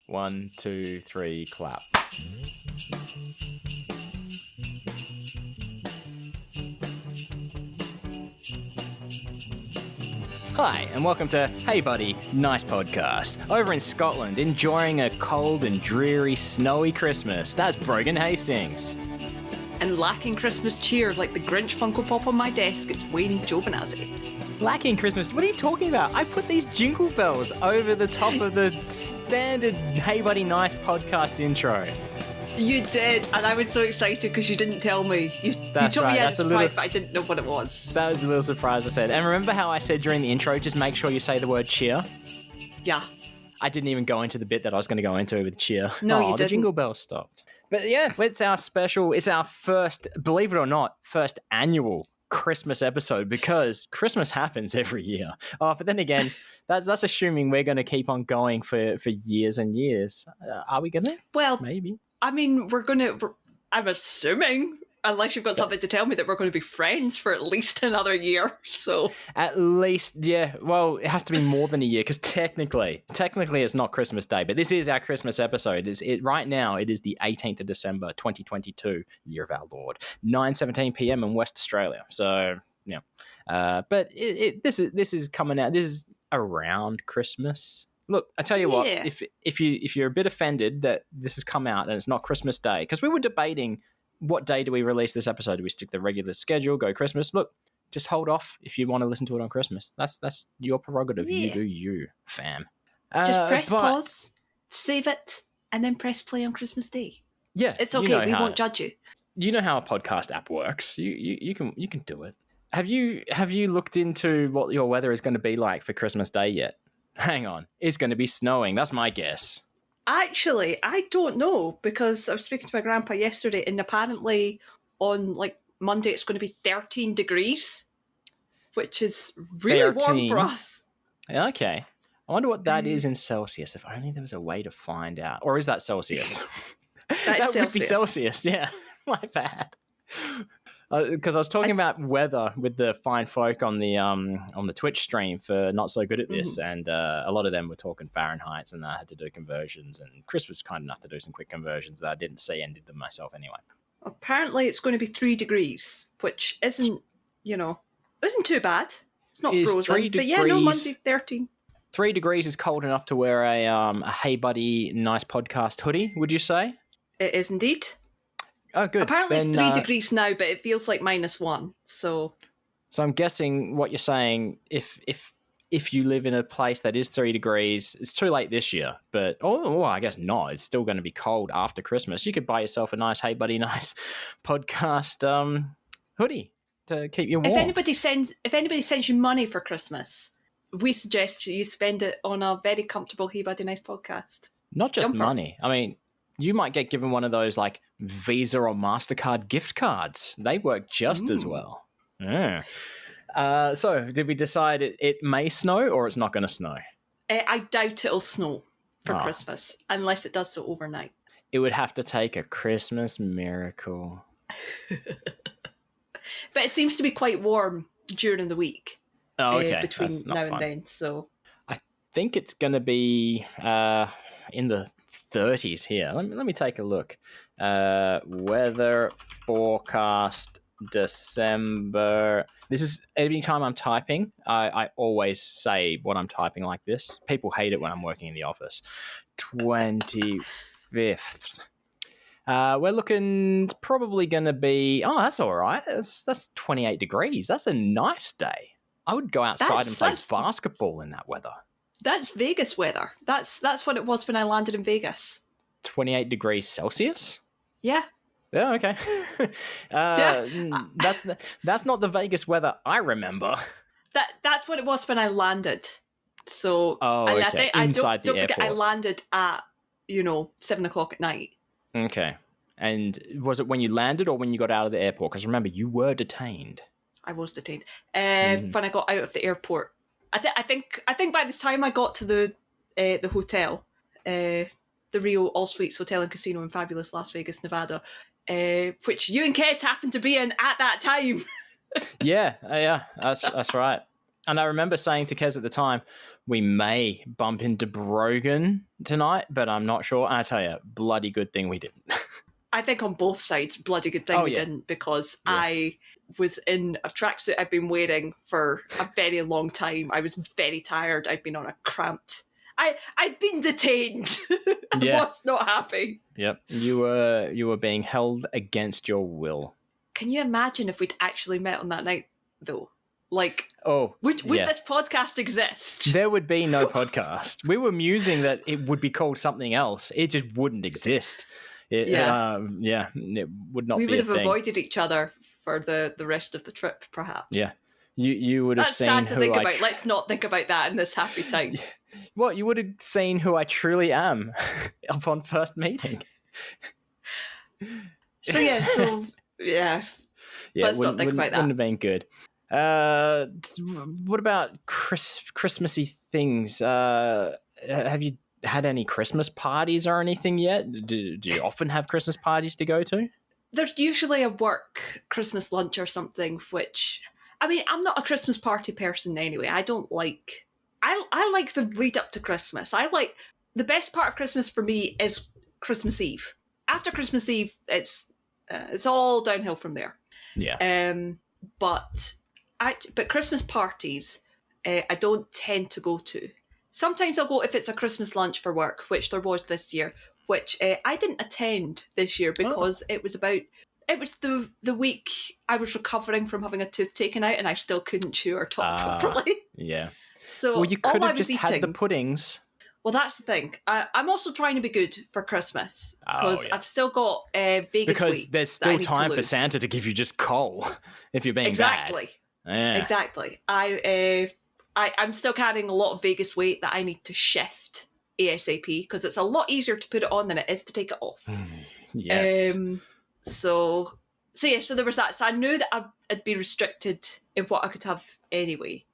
1, 2, 3, clap. Hi, and welcome to Hey Buddy, Nice Podcast. Over in Scotland, enjoying a cold and dreary, snowy Christmas. That's Brogan Hastings. And lacking Christmas cheer like the Grinch Funko Pop on my desk, it's Wayne Giovinazzi. Lacking Christmas? What are you talking about? I put these jingle bells over the top of the standard Hey Buddy, Nice Podcast intro. You did, and I was so excited because you didn't tell me. You told me you had a surprise, but I didn't know what it was. That was the little surprise I said. And remember how I said during the intro, just make sure you say the word cheer? Yeah. I didn't even go into the bit that I was going to go into with cheer. No, you didn't. The jingle bell stopped. But yeah, it's our first, believe it or not, first annual Christmas episode because Christmas happens every year. Oh, but then again, that's assuming we're going to keep on going for years and years. Are we going to? Well, maybe. I mean, I'm assuming, unless you've got something to tell me, that we're going to be friends for at least another year. So at least, yeah. Well, it has to be more than a year because technically it's not Christmas Day, but this is our Christmas episode. Right now, it is the 18th of December, 2022, year of our Lord, 9:17 p.m. in West Australia. So yeah, but this is coming out. This is around Christmas. Look, I tell you what, if you're a bit offended that this has come out and it's not Christmas Day, because we were debating what day do we release this episode? Do we stick the regular schedule, go Christmas? Look, just hold off if you want to listen to it on Christmas. That's your prerogative. Yeah. You do you, fam. Just press pause, save it, and then press play on Christmas Day. Yeah, it's okay. We won't judge you. You know how a podcast app works. You can do it. Have you looked into what your weather is going to be like for Christmas Day yet? Hang on. It's going to be snowing. That's my guess. Actually, I don't know because I was speaking to my grandpa yesterday and apparently on like Monday it's going to be 13 degrees, which is really 13. Warm for us. Okay. I wonder what that is in Celsius. If only there was a way to find out. Or is that Celsius? That would be Celsius. Yeah. My bad. Because I was talking about weather with the fine folk on the Twitch stream for Not So Good at This, and a lot of them were talking Fahrenheit, and I had to do conversions, and Chris was kind enough to do some quick conversions that I didn't see and did them myself anyway. Apparently it's going to be 3 degrees, which isn't too bad. It's not frozen, but yeah, no, Monday 13. 3 degrees is cold enough to wear a Hey Buddy Nice Podcast hoodie, would you say? It is indeed. Oh, good. Apparently it's 3 degrees now, but it feels like -1. So I'm guessing what you're saying, if you live in a place that is 3 degrees, it's too late this year. But I guess not. It's still going to be cold after Christmas. You could buy yourself a nice Hey Buddy Nice Podcast hoodie to keep you warm. If anybody sends you money for Christmas, we suggest you spend it on a very comfortable Hey Buddy Nice Podcast. Not just jumper. Money. I mean, you might get given one of those like Visa or MasterCard gift cards. They work just as well. Yeah. So did we decide it may snow or it's not going to snow? I doubt it'll snow for Christmas unless it does so overnight. It would have to take a Christmas miracle. But it seems to be quite warm during the week. Oh, okay. Between now and then. So I think it's going to be in the 30s here. Let me take a look. Weather forecast December. This is every time I'm typing, I always say what I'm typing like this. People hate it when I'm working in the office. 25th. We're looking, it's probably going to be, that's all right. That's 28 degrees. That's a nice day. I would go outside and play basketball in that weather. That's Vegas weather. That's what it was when I landed in Vegas. 28 degrees Celsius? Yeah. Yeah, okay. That's not the Vegas weather I remember. That's what it was when I landed. So okay. Inside the don't airport. Forget I landed at 7:00 at night. Okay. And was it when you landed or when you got out of the airport? Because remember, you were detained. I was detained. When I got out of the airport. I think by the time I got to the hotel, the Rio All Suites Hotel and Casino in fabulous Las Vegas, Nevada, which you and Kes happened to be in at that time. Yeah, that's right. And I remember saying to Kez at the time, we may bump into Brogan tonight, but I'm not sure. And I tell you, bloody good thing we didn't. I think on both sides, bloody good thing we didn't, because I was in a tracksuit I've been wearing for a very long time. I was very tired. I'd been on a cramped... I'd been detained. I was not happy. Yep. You were being held against your will. Can you imagine if we'd actually met on that night, though? Like, would this podcast exist? There would be no podcast. We were musing that it would be called something else. It just wouldn't exist. It would not be a thing. We would have avoided each other for the rest of the trip, perhaps. Yeah. You would have That's seen sad to who think I... about. Let's not think about that in this happy time. Well, you would have seen who I truly am upon first meeting. Let's not think about that. Wouldn't have been good. What about Christmassy things? Have you had any Christmas parties or anything yet? Do you often have Christmas parties to go to? There's usually a work Christmas lunch or something, which... I mean, I'm not a Christmas party person anyway. I don't like... I like the lead up to Christmas. I like... The best part of Christmas for me is Christmas Eve. After Christmas Eve, it's all downhill from there. Yeah. But Christmas parties, I don't tend to go to. Sometimes I'll go if it's a Christmas lunch for work, which there was this year, which I didn't attend this year because it was the week I was recovering from having a tooth taken out and I still couldn't chew or talk properly. Yeah. So you could have just had the puddings. Well, that's the thing. I'm also trying to be good for Christmas because I've still got Vegas weight. Because there's still time for Santa to give you just coal if you're being bad. Yeah. Exactly. I'm still carrying a lot of Vegas weight that I need to shift ASAP because it's a lot easier to put it on than it is to take it off. Yes. So there was that. So I knew that I'd be restricted in what I could have anyway.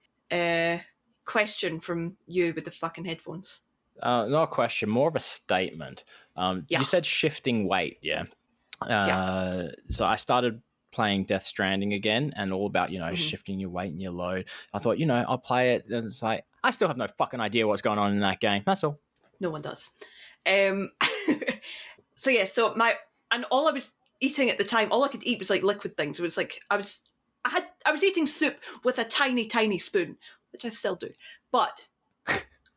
Question from you with the fucking headphones. Not a question, more of a statement. You said shifting weight, yeah? So I started playing Death Stranding again and all about, shifting your weight and your load. I thought, I'll play it. And it's like, I still have no fucking idea what's going on in that game. That's all. No one does. And all I was eating at the time, all I could eat was like liquid things. It was like, I was eating soup with a tiny, tiny spoon, which I still do. But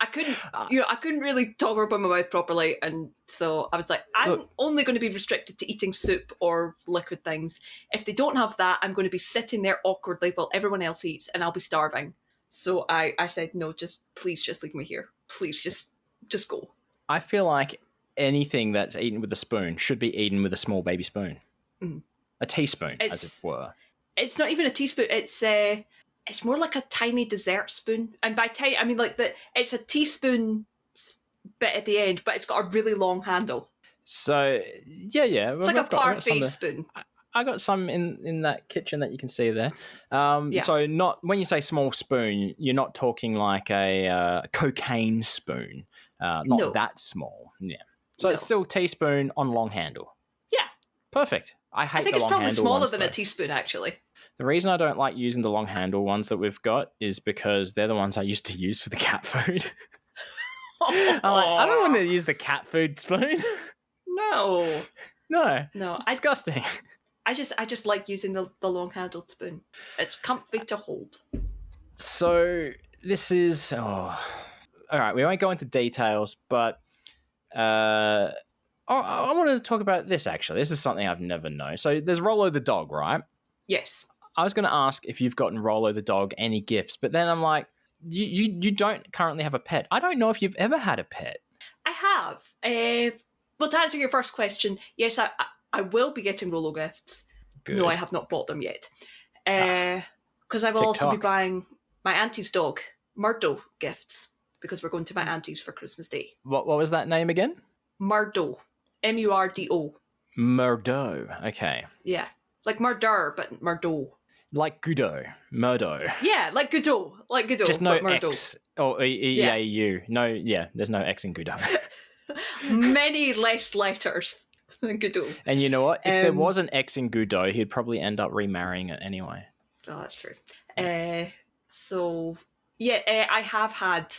I couldn't really talk or open my mouth properly, and so I was like, I'm only going to be restricted to eating soup or liquid things. If they don't have that, I'm going to be sitting there awkwardly while everyone else eats, and I'll be starving. So I said, no, please just leave me here. Please just go. I feel like anything that's eaten with a spoon should be eaten with a small baby spoon. Mm. A teaspoon, as it were. It's not even a teaspoon. It's more like a tiny dessert spoon. And by tiny, I mean it's a teaspoon bit at the end, but it's got a really long handle. So, yeah. It's like a parfait spoon. I got some in that kitchen that you can see there. So not when you say small spoon, you're not talking like a cocaine spoon. Not that small. Yeah. So it's still teaspoon on long handle. Yeah. Perfect. I think it's probably smaller than a teaspoon, actually. The reason I don't like using the long handle ones that we've got is because they're the ones I used to use for the cat food. I don't want to use the cat food spoon. No. It's disgusting. I just like using the long handled spoon. It's comfy to hold. So this is all right. We won't go into details, but I want to talk about this. Actually, this is something I've never known. So there's Rollo the dog, right? Yes. I was going to ask if you've gotten Rollo the dog any gifts, but then I'm like, you don't currently have a pet. I don't know if you've ever had a pet. I have. Well, to answer your first question, yes, I will be getting Rollo gifts. Good. No, I have not bought them yet. Because I will also be buying my auntie's dog, Murdo, gifts, because we're going to my auntie's for Christmas Day. What was that name again? Murdo. Murdo. Murdo. Okay. Yeah. Like murder, but Murdo. Like Gudo. Murdo. Yeah, like Gudo. Just no Murdo. X. Or E-A-U. No, there's no X in Gudo. Many less letters than Gudo. And you know what? If there was an X in Gudo, he'd probably end up remarrying it anyway. Oh, that's true. So, yeah, I have had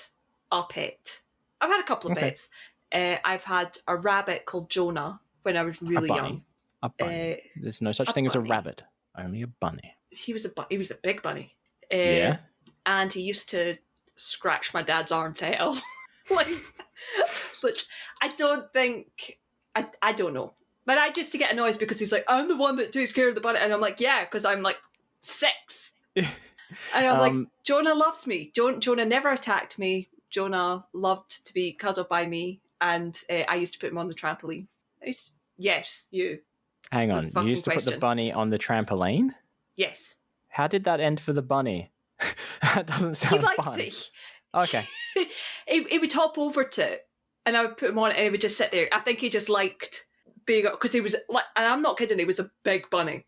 a pet. I've had a couple of pets. I've had a rabbit called Jonah when I was really young. A bunny. There's no such thing as a rabbit, only a bunny. He was a big bunny. Yeah. And he used to scratch my dad's armtail. Which I don't think... I don't know. But I just to get annoyed because he's like, I'm the one that takes care of the bunny. And I'm like, yeah, because I'm like 6. And I'm like, Jonah loves me. Jonah never attacked me. Jonah loved to be cuddled by me. And I used to put him on the trampoline. Yes, you. Hang on. You used to put the bunny on the trampoline? Yes. How did that end for the bunny? That doesn't sound fun. He liked it. Okay. he would hop over to it, and I would put him on it, and he would just sit there. I think he just liked being, because he was like, and I'm not kidding, he was a big bunny.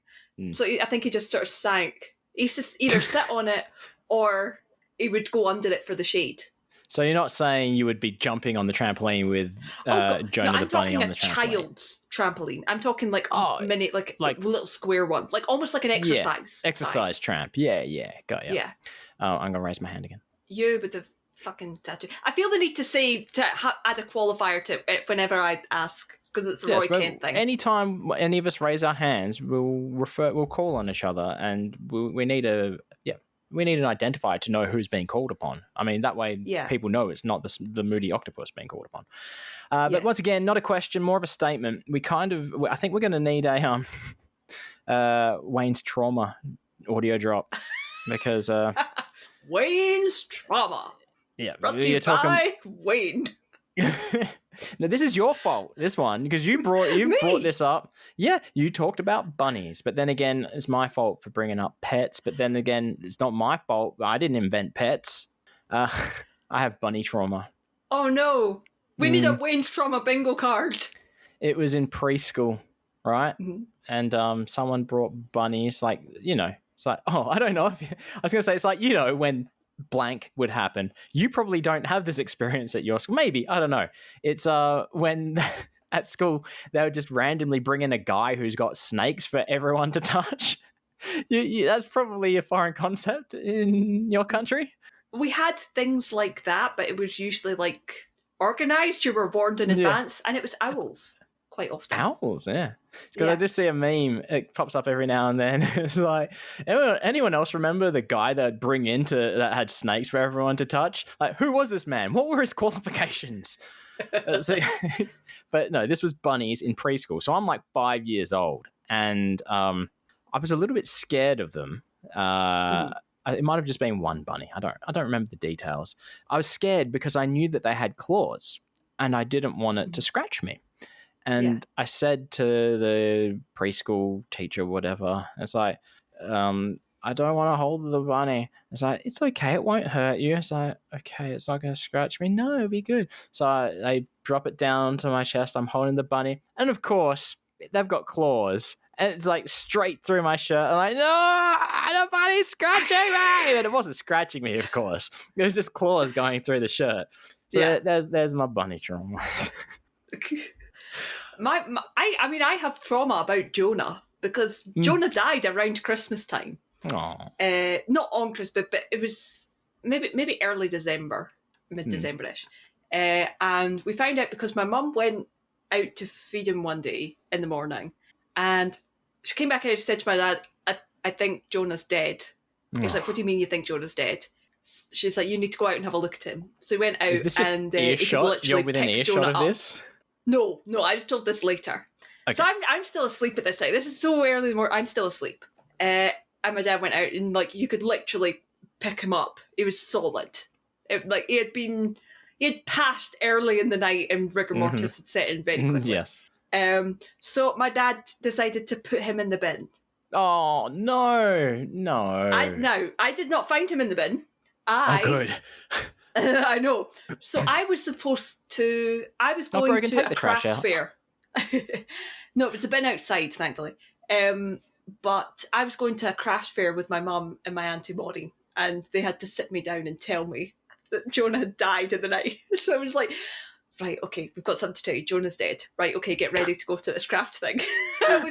So I think he just sort of sank. He used to either sit on it or he would go under it for the shade. So you're not saying you would be jumping on the trampoline with Jonah the bunny on the trampoline? I'm talking a child's trampoline. I'm talking like mini, like little square one, like almost like an exercise. Yeah, exercise tramp. Yeah, got you. Yeah. Oh, I'm gonna raise my hand again. You with the fucking tattoo. I feel the need to add a qualifier to it whenever I ask, because it's a Roy Kent thing. Anytime any of us raise our hands, we'll call on each other, and we need an identifier to know who's being called upon. I mean, that way people know it's not the moody octopus being called upon. But once again, not a question, more of a statement. I think we're going to need a Wayne's Trauma audio drop, because Wayne's Trauma. Yeah, brought to you by Wayne. No, this is your fault, this one, because you brought this up. Yeah, you talked about bunnies, but then again, it's my fault for bringing up pets. But then again, it's not my fault. I didn't invent pets. I have bunny trauma. Oh no, we need a Wayne's Trauma bingo card. It was in preschool, right? Mm-hmm. And someone brought bunnies, like, it's like, oh, I don't know. I was going to say, it's like, when blank would happen. You probably don't have this experience at your school. Maybe, I don't know. It's when at school they would just randomly bring in a guy who's got snakes for everyone to touch. That's probably a foreign concept in your country. We had things like that, but it was usually like organized. You were warned in advance, and it was owls quite often. Owls, yeah. Because I just see a meme. It pops up every now and then. It's like, anyone else remember the guy that that had snakes for everyone to touch? Like, who was this man? What were his qualifications? But no, this was bunnies in preschool. So I'm like 5 years old, and I was a little bit scared of them. It might have just been one bunny. I don't remember the details. I was scared because I knew that they had claws, and I didn't want it to scratch me. And I said to the preschool teacher, whatever, it's like, I don't want to hold the bunny. It's like, it's okay, it won't hurt you. It's like, okay, it's not going to scratch me. No, it'll be good. So I drop it down onto my chest. I'm holding the bunny. And of course, they've got claws. And it's like straight through my shirt. I'm like, no, the bunny's scratching me. And it wasn't scratching me, of course. It was just claws going through the shirt. So there's my bunny trauma. I have trauma about Jonah, because Jonah died around Christmas time. Aww. Not on Christmas, but it was maybe early December, mid-December-ish. And we found out because my mum went out to feed him one day in the morning, and she came back and she said to my dad, I think Jonah's dead. He was like, what do you mean you think Jonah's dead? She's like, you need to go out and have a look at him. So he went out. Is this just and earshot? You're within earshot of this? No, I was told this later. Okay. So I'm still asleep at this time. This is so early in the morning. I'm still asleep. And my dad went out, and like you could literally pick him up. He was solid. He had passed early in the night, and rigor mortis had set in very quickly. Yes. So my dad decided to put him in the bin. Oh no! I did not find him in the bin. Oh, good. I know. So I was going to a craft fair. No, it was a bin outside, thankfully. But I was going to a craft fair with my mum and my auntie Maureen, and they had to sit me down and tell me that Jonah had died in the night. So I was like, right, okay, we've got something to tell you. Jonah's dead. Right, okay, get ready to go to this craft thing. I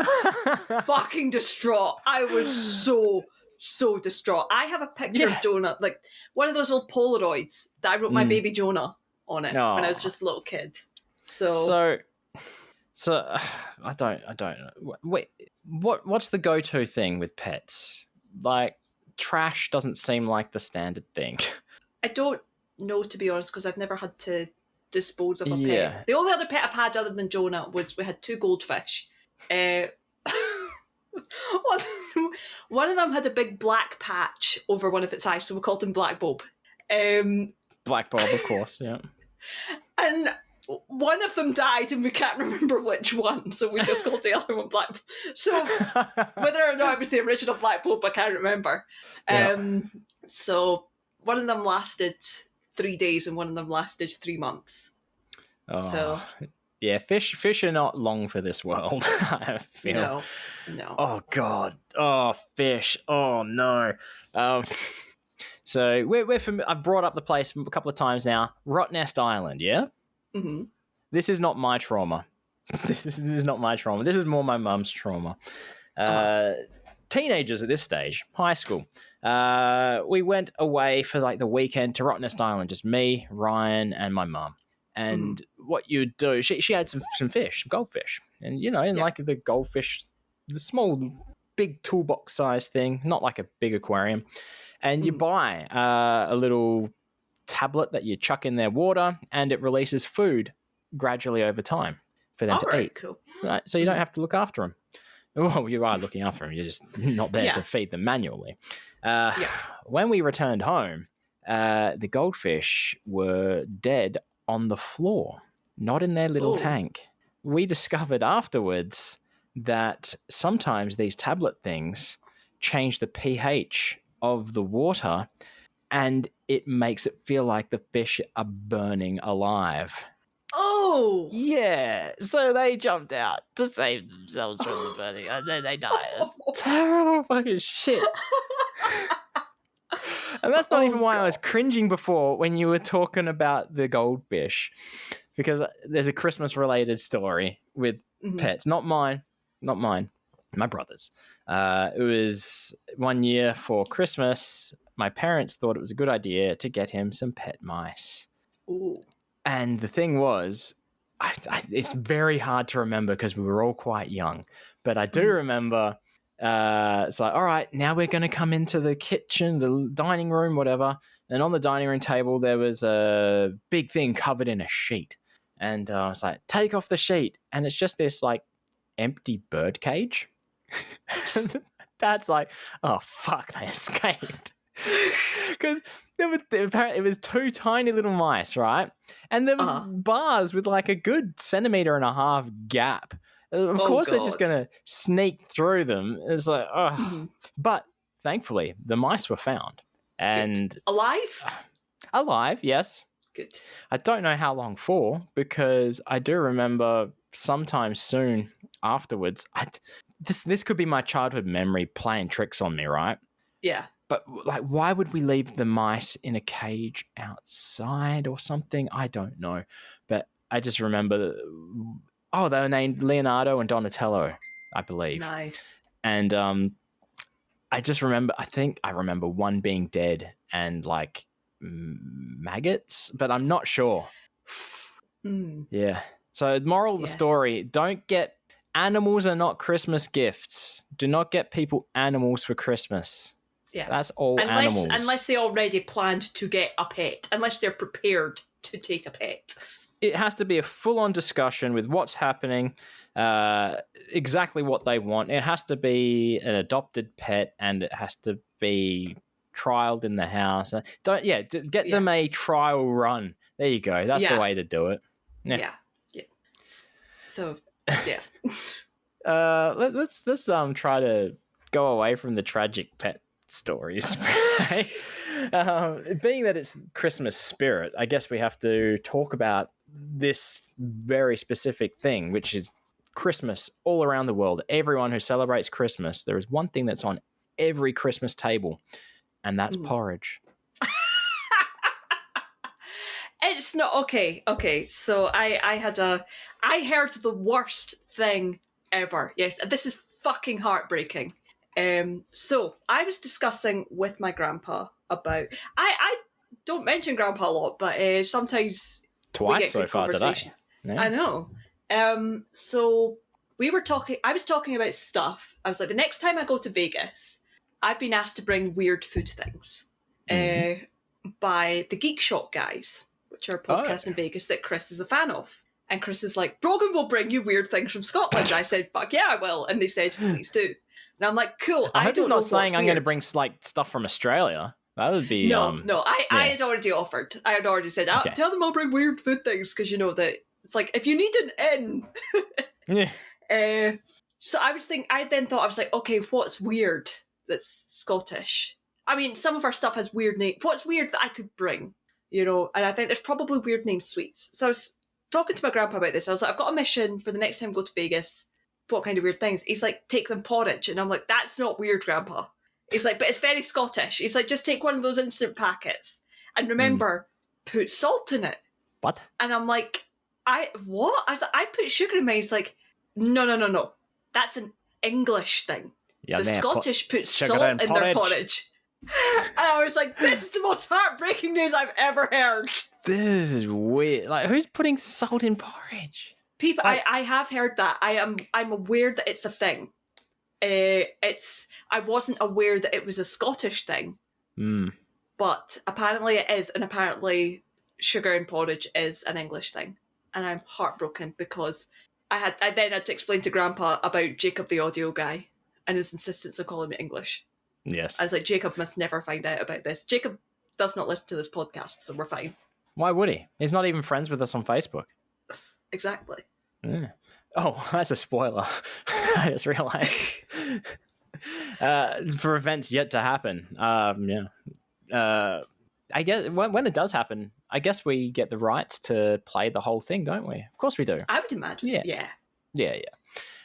was fucking distraught. I was so so distraught. I have a picture Yeah. of Jonah, like one of those old Polaroids that I wrote my baby Jonah on it when I was just a little kid. So I don't know. Wait, what's the go-to thing with pets? Like, trash doesn't seem like the standard thing. I don't know, to be honest, because I've never had to dispose of a Yeah. pet. The only other pet I've had other than Jonah was we had 2 goldfish. One of them had a big black patch over one of its eyes, so we called him Black Bob. Black Bob, of course, yeah. And one of them died, and we can't remember which one, so we just called the other one Black Bob. So whether or not it was the original Black Bob, I can't remember. Yeah. So one of them lasted 3 days, and one of them lasted 3 months. Oh. So yeah, fish are not long for this world. I feel. No. Oh God. Oh, fish. Oh no. So we're I've brought up the place a couple of times now. Rottnest Island, yeah. Mm-hmm. This is not my trauma. This is not my trauma. This is more my mum's trauma. Teenagers at this stage, high school. We went away for like the weekend to Rottnest Island, just me, Ryan, and my mum. And what you do, she had some fish, some goldfish, and like the goldfish, the small, big toolbox size thing, not like a big aquarium. And you buy a little tablet that you chuck in their water, and it releases food gradually over time for them to eat. Cool. Right, so you don't have to look after them. Well, you are looking after them. You're just not there to feed them manually. When we returned home, the goldfish were dead on the floor, not in their little tank. We discovered afterwards that sometimes these tablet things change the pH of the water, and it makes it feel like the fish are burning alive. Oh! Yeah, so they jumped out to save themselves from the burning, and then they died. It's terrible fucking shit. And that's not even why I was cringing before when you were talking about the goldfish, because there's a Christmas-related story with pets. Not mine, my brother's. It was one year for Christmas. My parents thought it was a good idea to get him some pet mice. Ooh. And the thing was, it's very hard to remember because we were all quite young. But I do remember, it's like, all right, now we're going to come into the kitchen, the dining room, whatever. And on the dining room table, there was a big thing covered in a sheet. And I was like, take off the sheet. And it's just this like empty bird cage. That's like, oh, fuck, they escaped. Because apparently it was 2 tiny little mice, right? And there was bars with like a good 1.5 centimeter gap. Of course, they're just going to sneak through them. It's like, But thankfully, the mice were found. And good. Alive? Alive, yes. Good. I don't know how long for, because I do remember sometime soon afterwards, this could be my childhood memory playing tricks on me, right? Yeah. But like, why would we leave the mice in a cage outside or something? I don't know. But I just remember, they were named Leonardo and Donatello, I believe. Nice. And I just remember, I remember one being dead and like maggots, but I'm not sure. Yeah. So the moral of the story, animals are not Christmas gifts. Do not get people animals for Christmas. Yeah. That's all animals. Unless they already planned to get a pet. Unless they're prepared to take a pet. It has to be a full-on discussion with what's happening, exactly what they want. It has to be an adopted pet, and it has to be trialed in the house. Get them a trial run. There you go. That's the way to do it. Yeah. So, yeah. Let's try to go away from the tragic pet stories. Being that it's Christmas spirit, I guess we have to talk about this very specific thing, which is Christmas all around the world. Everyone who celebrates Christmas, there is one thing that's on every Christmas table, and that's porridge. It's not okay. So I heard the worst thing ever. Yes, this is fucking heartbreaking. So I was discussing with my grandpa about. I don't mention grandpa a lot, but sometimes Twice we get so good far today. conversations. Yeah. I know. So we were talking. I was talking about stuff. I was like, the next time I go to Vegas, I've been asked to bring weird food things by the Geek Shop guys, which are a podcast in Vegas that Chris is a fan of. And Chris is like, Brogan will bring you weird things from Scotland. I said, fuck yeah, I will. And they said, please do. And I'm like, cool. I hope he's not saying I'm going to weird. bring like stuff from Australia. That would be No. I had already offered. I had already said, Okay. tell them I'll bring weird food things because you know that it's like if you need an in. Yeah. So I then thought I was like, okay, what's weird that's Scottish? I mean, some of our stuff has weird names. What's weird that I could bring? You know, and I think there's probably weird named sweets. So I was talking to my grandpa about this. I was like, I've got a mission for the next time I go to Vegas. What kind of weird things? He's like, take them porridge. And I'm like, that's not weird, Grandpa. He's like, but it's very Scottish. He's like, just take one of those instant packets. And remember, put salt in it. What? And I'm like, what? I was like, I put sugar in mine. He's like, no. That's an English thing. Yeah, the Scottish put salt in porridge. their porridge. And I was like, this is the most heartbreaking news I've ever heard. This is weird. Like, who's putting salt in porridge? People, I have heard that. I'm aware that it's a thing. I wasn't aware that it was a Scottish thing. But apparently it is, and apparently sugar in porridge is an English thing. And I'm heartbroken because I then had to explain to Grandpa about Jacob the audio guy and his insistence on calling me English. Yes. I was like, Jacob must never find out about this. Jacob does not listen to this podcast, so we're fine. Why would he? He's not even friends with us on Facebook. Exactly. Yeah. Oh, that's a spoiler. I just realized. For events yet to happen. I guess when it does happen, I guess we get the rights to play the whole thing, don't we? Of course we do. I would imagine. Yeah.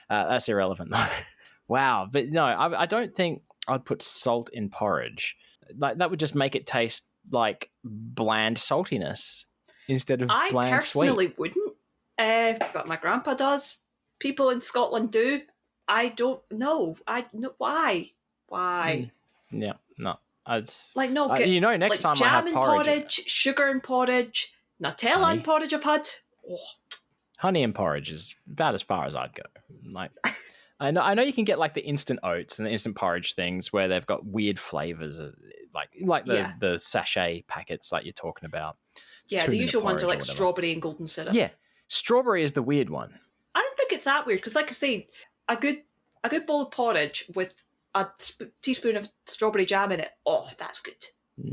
That's irrelevant though. Wow, but no, I don't think I'd put salt in porridge. Like that would just make it taste like bland saltiness instead of bland sweet. I personally wouldn't, but my grandpa does. People in Scotland do. I don't know. Why? Yeah, no. It's like no. Next time I have jam in porridge, sugar in porridge, Nutella in porridge. I've had. Oh. Honey in porridge is about as far as I'd go. Like, I know you can get like the instant oats and the instant porridge things where they've got weird flavors, like the sachet packets like you're talking about. Yeah, the usual ones are like strawberry and golden syrup. Yeah, strawberry is the weird one. I don't think it's that weird because, like I say, a good bowl of porridge with a teaspoon of strawberry jam in it. Oh, that's good.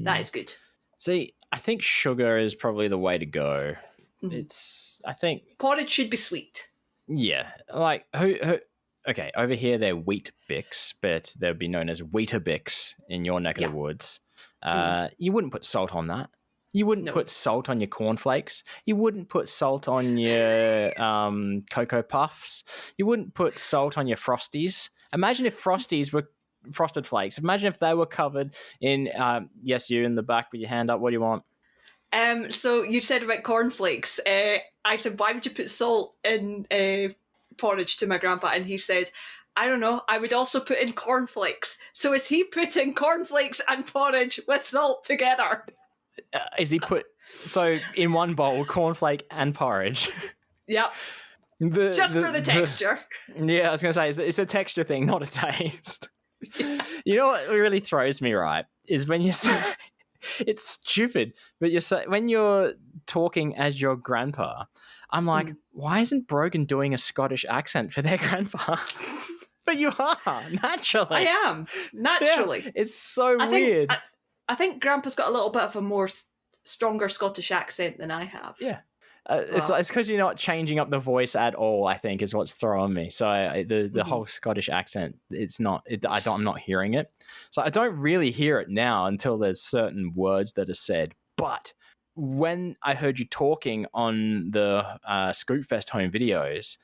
That is good. See, I think sugar is probably the way to go. I think porridge should be sweet. Yeah, like who okay, over here they're wheat bix, but they'll be known as Weetabix in your neck of the woods. You wouldn't put salt on that. You wouldn't put salt on your cornflakes. You wouldn't put salt on your Cocoa Puffs. You wouldn't put salt on your Frosties. Imagine if Frosties were Frosted Flakes. Imagine if they were covered in, yes, you in the back with your hand up. What do you want? So you said about cornflakes. I said, why would you put salt in porridge to my grandpa? And he said, I don't know, I would also put in cornflakes. So is he putting cornflakes and porridge with salt together? Is he so in one bowl, cornflake and porridge? Yep. Just for the texture. Yeah, I was going to say, it's a texture thing, not a taste. Yeah. You know what really throws me, right, is when you say, it's stupid, but when you're talking as your grandpa, I'm like, why isn't Brogan doing a Scottish accent for their grandpa? But you are, naturally. I am, naturally. Yeah, it's so weird. I think Grandpa's got a little bit of a more stronger Scottish accent than I have. Yeah. It's because you're not changing up the voice at all, I think, is what's throwing me. So the whole Scottish accent, I'm not hearing it. So I don't really hear it now until there's certain words that are said. But when I heard you talking on the Scoopfest home videos,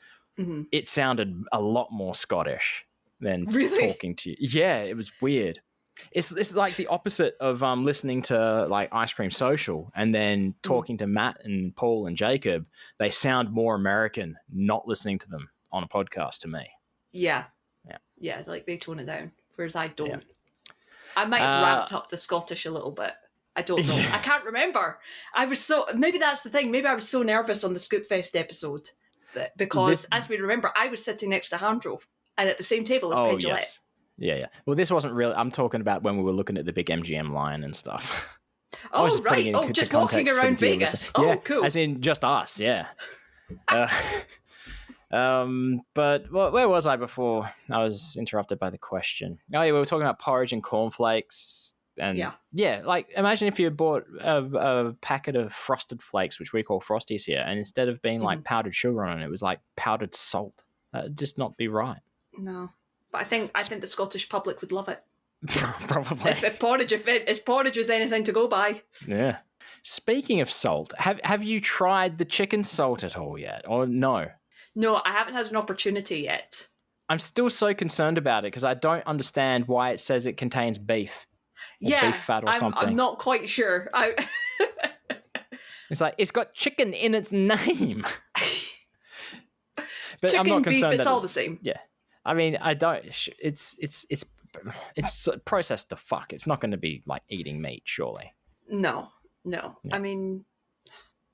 it sounded a lot more Scottish than talking to you. Yeah, it was weird. It's like the opposite of listening to like Ice Cream Social and then talking to Matt and Paul and Jacob. They sound more American not listening to them on a podcast to me. Yeah, like they tone it down. whereas I don't. Yeah. I might have ramped up the Scottish a little bit. I don't know. I can't remember. Maybe that's the thing. Maybe I was so nervous on the Scoopfest episode because, as we remember, I was sitting next to Handro and at the same table as Peg Gillette. Yes. Yeah. Well, this wasn't really. I'm talking about when we were looking at the big MGM line and stuff. Oh, right. Oh, just walking around Vegas. Oh, yeah, cool. As in just us, yeah. But where was I before I was interrupted by the question? Oh, yeah, we were talking about porridge and cornflakes. And yeah, like imagine if you bought a packet of frosted flakes, which we call Frosties here, and instead of being like powdered sugar on it, it was like powdered salt. That'd just not be right. No, but I think the Scottish public would love it. Probably. If porridge is anything to go by. Yeah. Speaking of salt, have you tried the chicken salt at all yet, or no? No, I haven't had an opportunity yet. I'm still so concerned about it because I don't understand why it says it contains beef. Beef fat or something. I'm not quite sure. It's like, it's got chicken in its name. But chicken, I'm not concerned beef, it's all the same. Yeah. I mean, I don't... It's processed to fuck. It's not going to be like eating meat, surely. No. Yeah. I mean,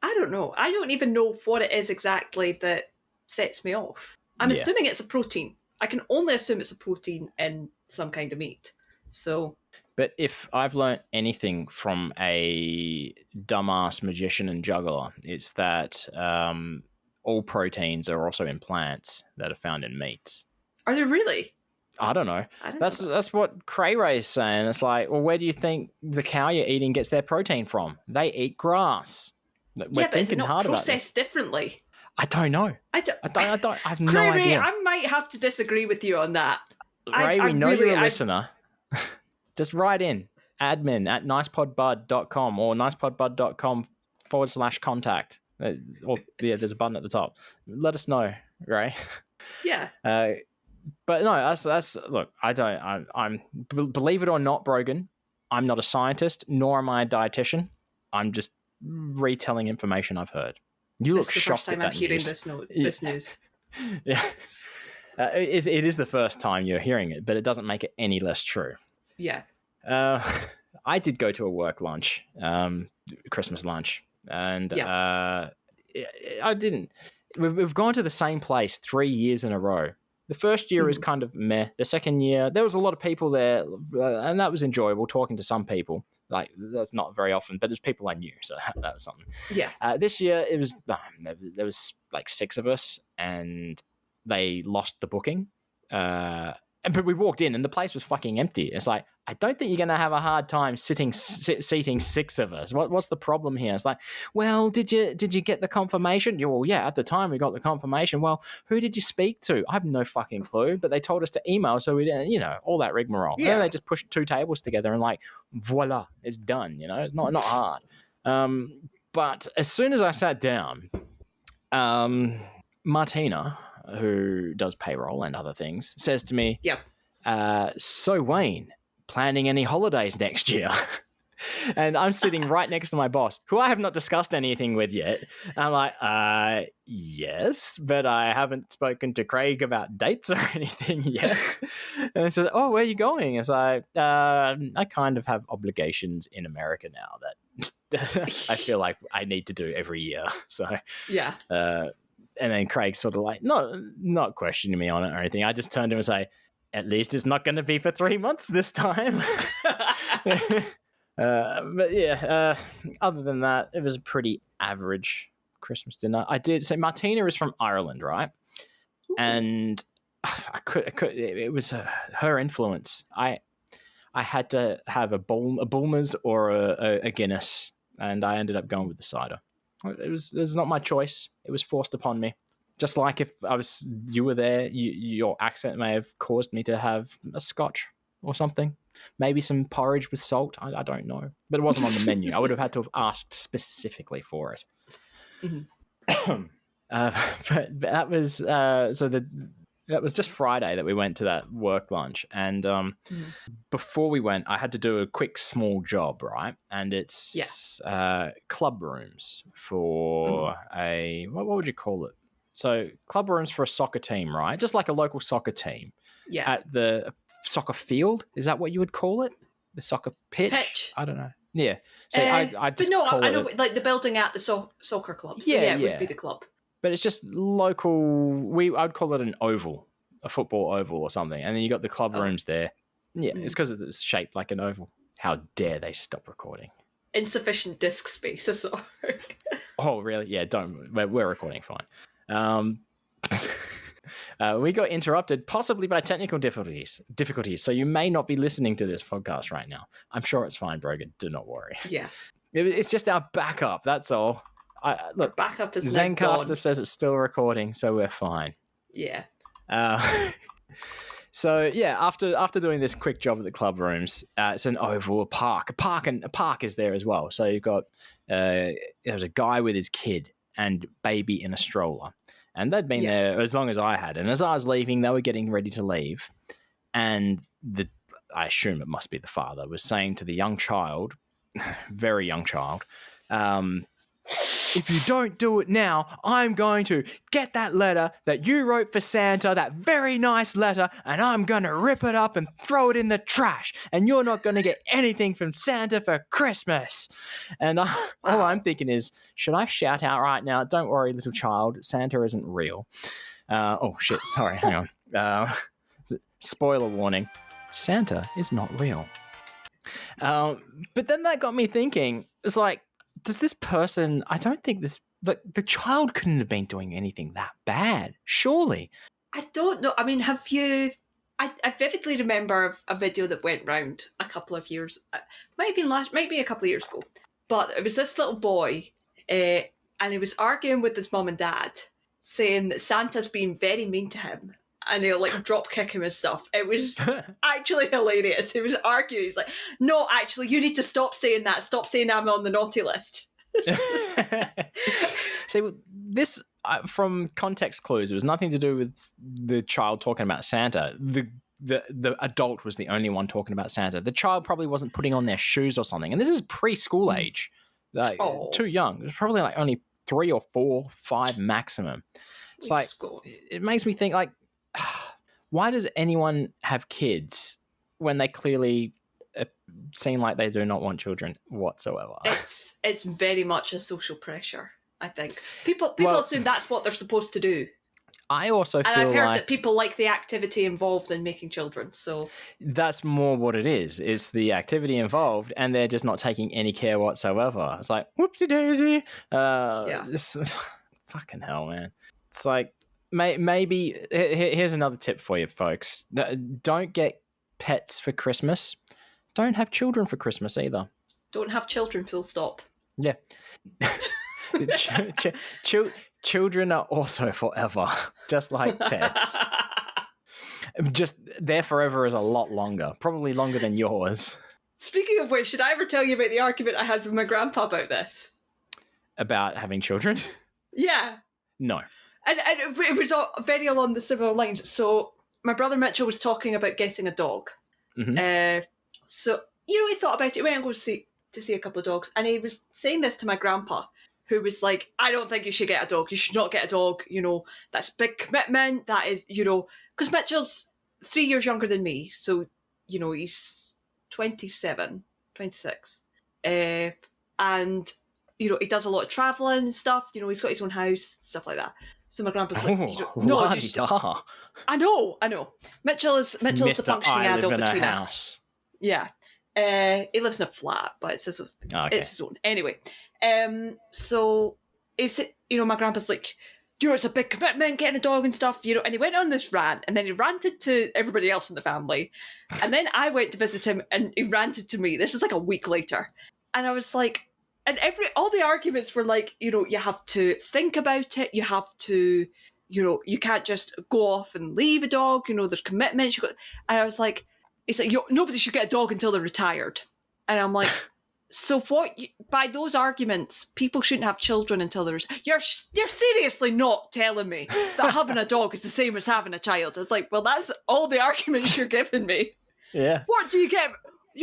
I don't know. I don't even know what it is exactly that sets me off. I'm assuming it's a protein. I can only assume it's a protein in some kind of meat. So... But if I've learnt anything from a dumbass magician and juggler, it's that all proteins are also in plants that are found in meats. Are they really? I don't know. That's what Cray Ray's saying. It's like, well, where do you think the cow you're eating gets their protein from? They eat grass. We're but it's not processed differently. I don't know. I have no Ray, idea. I might have to disagree with you on that. Ray, we know you're a listener. Just write in admin@nicepodbud.com or nicepodbud.com/contact. There's a button at the top. Let us know, Ray. Yeah. But no, that's look. I'm believe it or not, Brogan. I'm not a scientist, nor am I a dietitian. I'm just retelling information I've heard. You look shocked at that news. This is the first time I'm hearing this news. Yeah. It is the first time you're hearing it, but it doesn't make it any less true. Yeah. I did go to a work lunch, Christmas lunch, and I didn't. We've gone to the same place 3 years in a row. The first year is kind of meh. The second year, there was a lot of people there, and that was enjoyable, talking to some people. Like, that's not very often, but there's people I knew, so that was something. Yeah. This year, it was there was like 6 of us, and they lost the booking. But we walked in and the place was fucking empty. It's like, I don't think you're going to have a hard time seating 6 of us. What's the problem here? It's like, well, did you get the confirmation? Well, yeah, at the time we got the confirmation. Well, who did you speak to? I have no fucking clue, but they told us to email, so we didn't, all that rigmarole. Yeah. And they just pushed 2 tables together and like, voila, it's done. It's not hard. But as soon as I sat down, Martina, who does payroll and other things, says to me, so Wayne, planning any holidays next year? And I'm sitting right next to my boss, who I have not discussed anything with yet. I'm like, yes, but I haven't spoken to Craig about dates or anything yet. And he says, oh, where are you going? It's like, I kind of have obligations in America now that I feel like I need to do every year. So yeah. And then Craig sort of like, not questioning me on it or anything. I just turned to him and say, at least it's not going to be for 3 months this time. But yeah, other than that, it was a pretty average Christmas dinner. I did say Martina is from Ireland, right? Ooh. And it was her influence. I had to have a Bulmers or a Guinness, and I ended up going with the cider. It was not my choice. It was forced upon me. Just like if you were there, your accent may have caused me to have a scotch or something. Maybe some porridge with salt. I don't know. But it wasn't on the menu. I would have had to have asked specifically for it. Mm-hmm. But that was that was just Friday that we went to that work lunch. And before we went, I had to do a quick small job, right? And it's club rooms for a, what would you call it? So club rooms for a soccer team, right? Just like a local soccer team. Yeah. At the soccer field. Is that what you would call it? The soccer pitch? I don't know. Yeah. So I just call I know, it, like the building at the soccer club. So it would be the club. but it's just local. I'd call it an oval, a football oval or something. And then you got the club rooms there. Yeah, it's because it's shaped like an oval. How dare they stop recording? Insufficient disk space, sorry. Oh, really? Yeah, don't. We're recording fine. We got interrupted, possibly by technical difficulties. So you may not be listening to this podcast right now. I'm sure it's fine, Brogan. Do not worry. Yeah. It's just our backup. That's all. Look, our backup is Zencastr says it's still recording, so we're fine. Yeah. So yeah, after doing this quick job at the club rooms, it's an oval, a park is there as well. So you've got there's a guy with his kid and baby in a stroller, and they'd been there as long as I had. And as I was leaving, they were getting ready to leave, and I assume it must be the father was saying to the young child, very young child, if you don't do it now, I'm going to get that letter that you wrote for Santa, that very nice letter, and I'm going to rip it up and throw it in the trash. And you're not going to get anything from Santa for Christmas. And all I'm thinking is, should I shout out right now? Don't worry, little child. Santa isn't real. Oh, shit. Sorry. Hang on. Spoiler warning. Santa is not real. But then that got me thinking. It's like, does this person, I don't think the child couldn't have been doing anything that bad, surely. I don't know. I mean, I vividly remember a video that went round a couple of years, maybe a couple of years ago, but it was this little boy, and he was arguing with his mum and dad, saying that Santa's being very mean to him, and he'll like drop kick him and stuff. It was actually hilarious. He was arguing. He's like, no, actually, you need to stop saying that. Stop saying I'm on the naughty list. See, this, from context clues, it was nothing to do with the child talking about Santa. The adult was the only one talking about Santa. The child probably wasn't putting on their shoes or something. And this is preschool age. Like, too young. It was probably like only 3 or 4, 5 maximum. It's like, it makes me think, like, why does anyone have kids when they clearly seem like they do not want children whatsoever? It's very much a social pressure, I think. People assume that's what they're supposed to do. I also feel and I've heard that people like the activity involved in making children, so... That's more what it is. It's the activity involved, and they're just not taking any care whatsoever. It's like, whoopsie-daisy. This, fucking hell, man. It's like, maybe here's another tip for you folks. Don't get pets for Christmas. Don't have children for Christmas either. Don't have children, full stop. Yeah. Children are also forever, just like pets. Just their forever is a lot longer, probably longer than yours. Speaking of which, should I ever tell you about the argument I had with my grandpa about this? About having children? Yeah. No. And it was very along the similar lines. So my brother Mitchell was talking about getting a dog. Mm-hmm. So, he thought about it. He went and go to see a couple of dogs. And he was saying this to my grandpa, who was like, I don't think you should get a dog. You should not get a dog. That's a big commitment. That is, because Mitchell's 3 years younger than me. So, he's 27, 26. And, he does a lot of travelling and stuff. He's got his own house, stuff like that. So my grandpa's like, no, just, I know. Mitchell is the functioning adult between us. Yeah. He lives in a flat, but it's his own. Anyway, so it's, my grandpa's like, it's a big commitment getting a dog and stuff, and he went on this rant, and then he ranted to everybody else in the family, and then I went to visit him, and he ranted to me. This is like a week later, and I was like, and all the arguments were like, you have to think about it, you have to, you can't just go off and leave a dog, there's commitments. And I was like, he's like, nobody should get a dog until they're retired. And I'm like, so what, by those arguments, people shouldn't have children until they're... You're seriously not telling me that having a dog is the same as having a child. It's like, well, that's all the arguments you're giving me. Yeah. What do you get?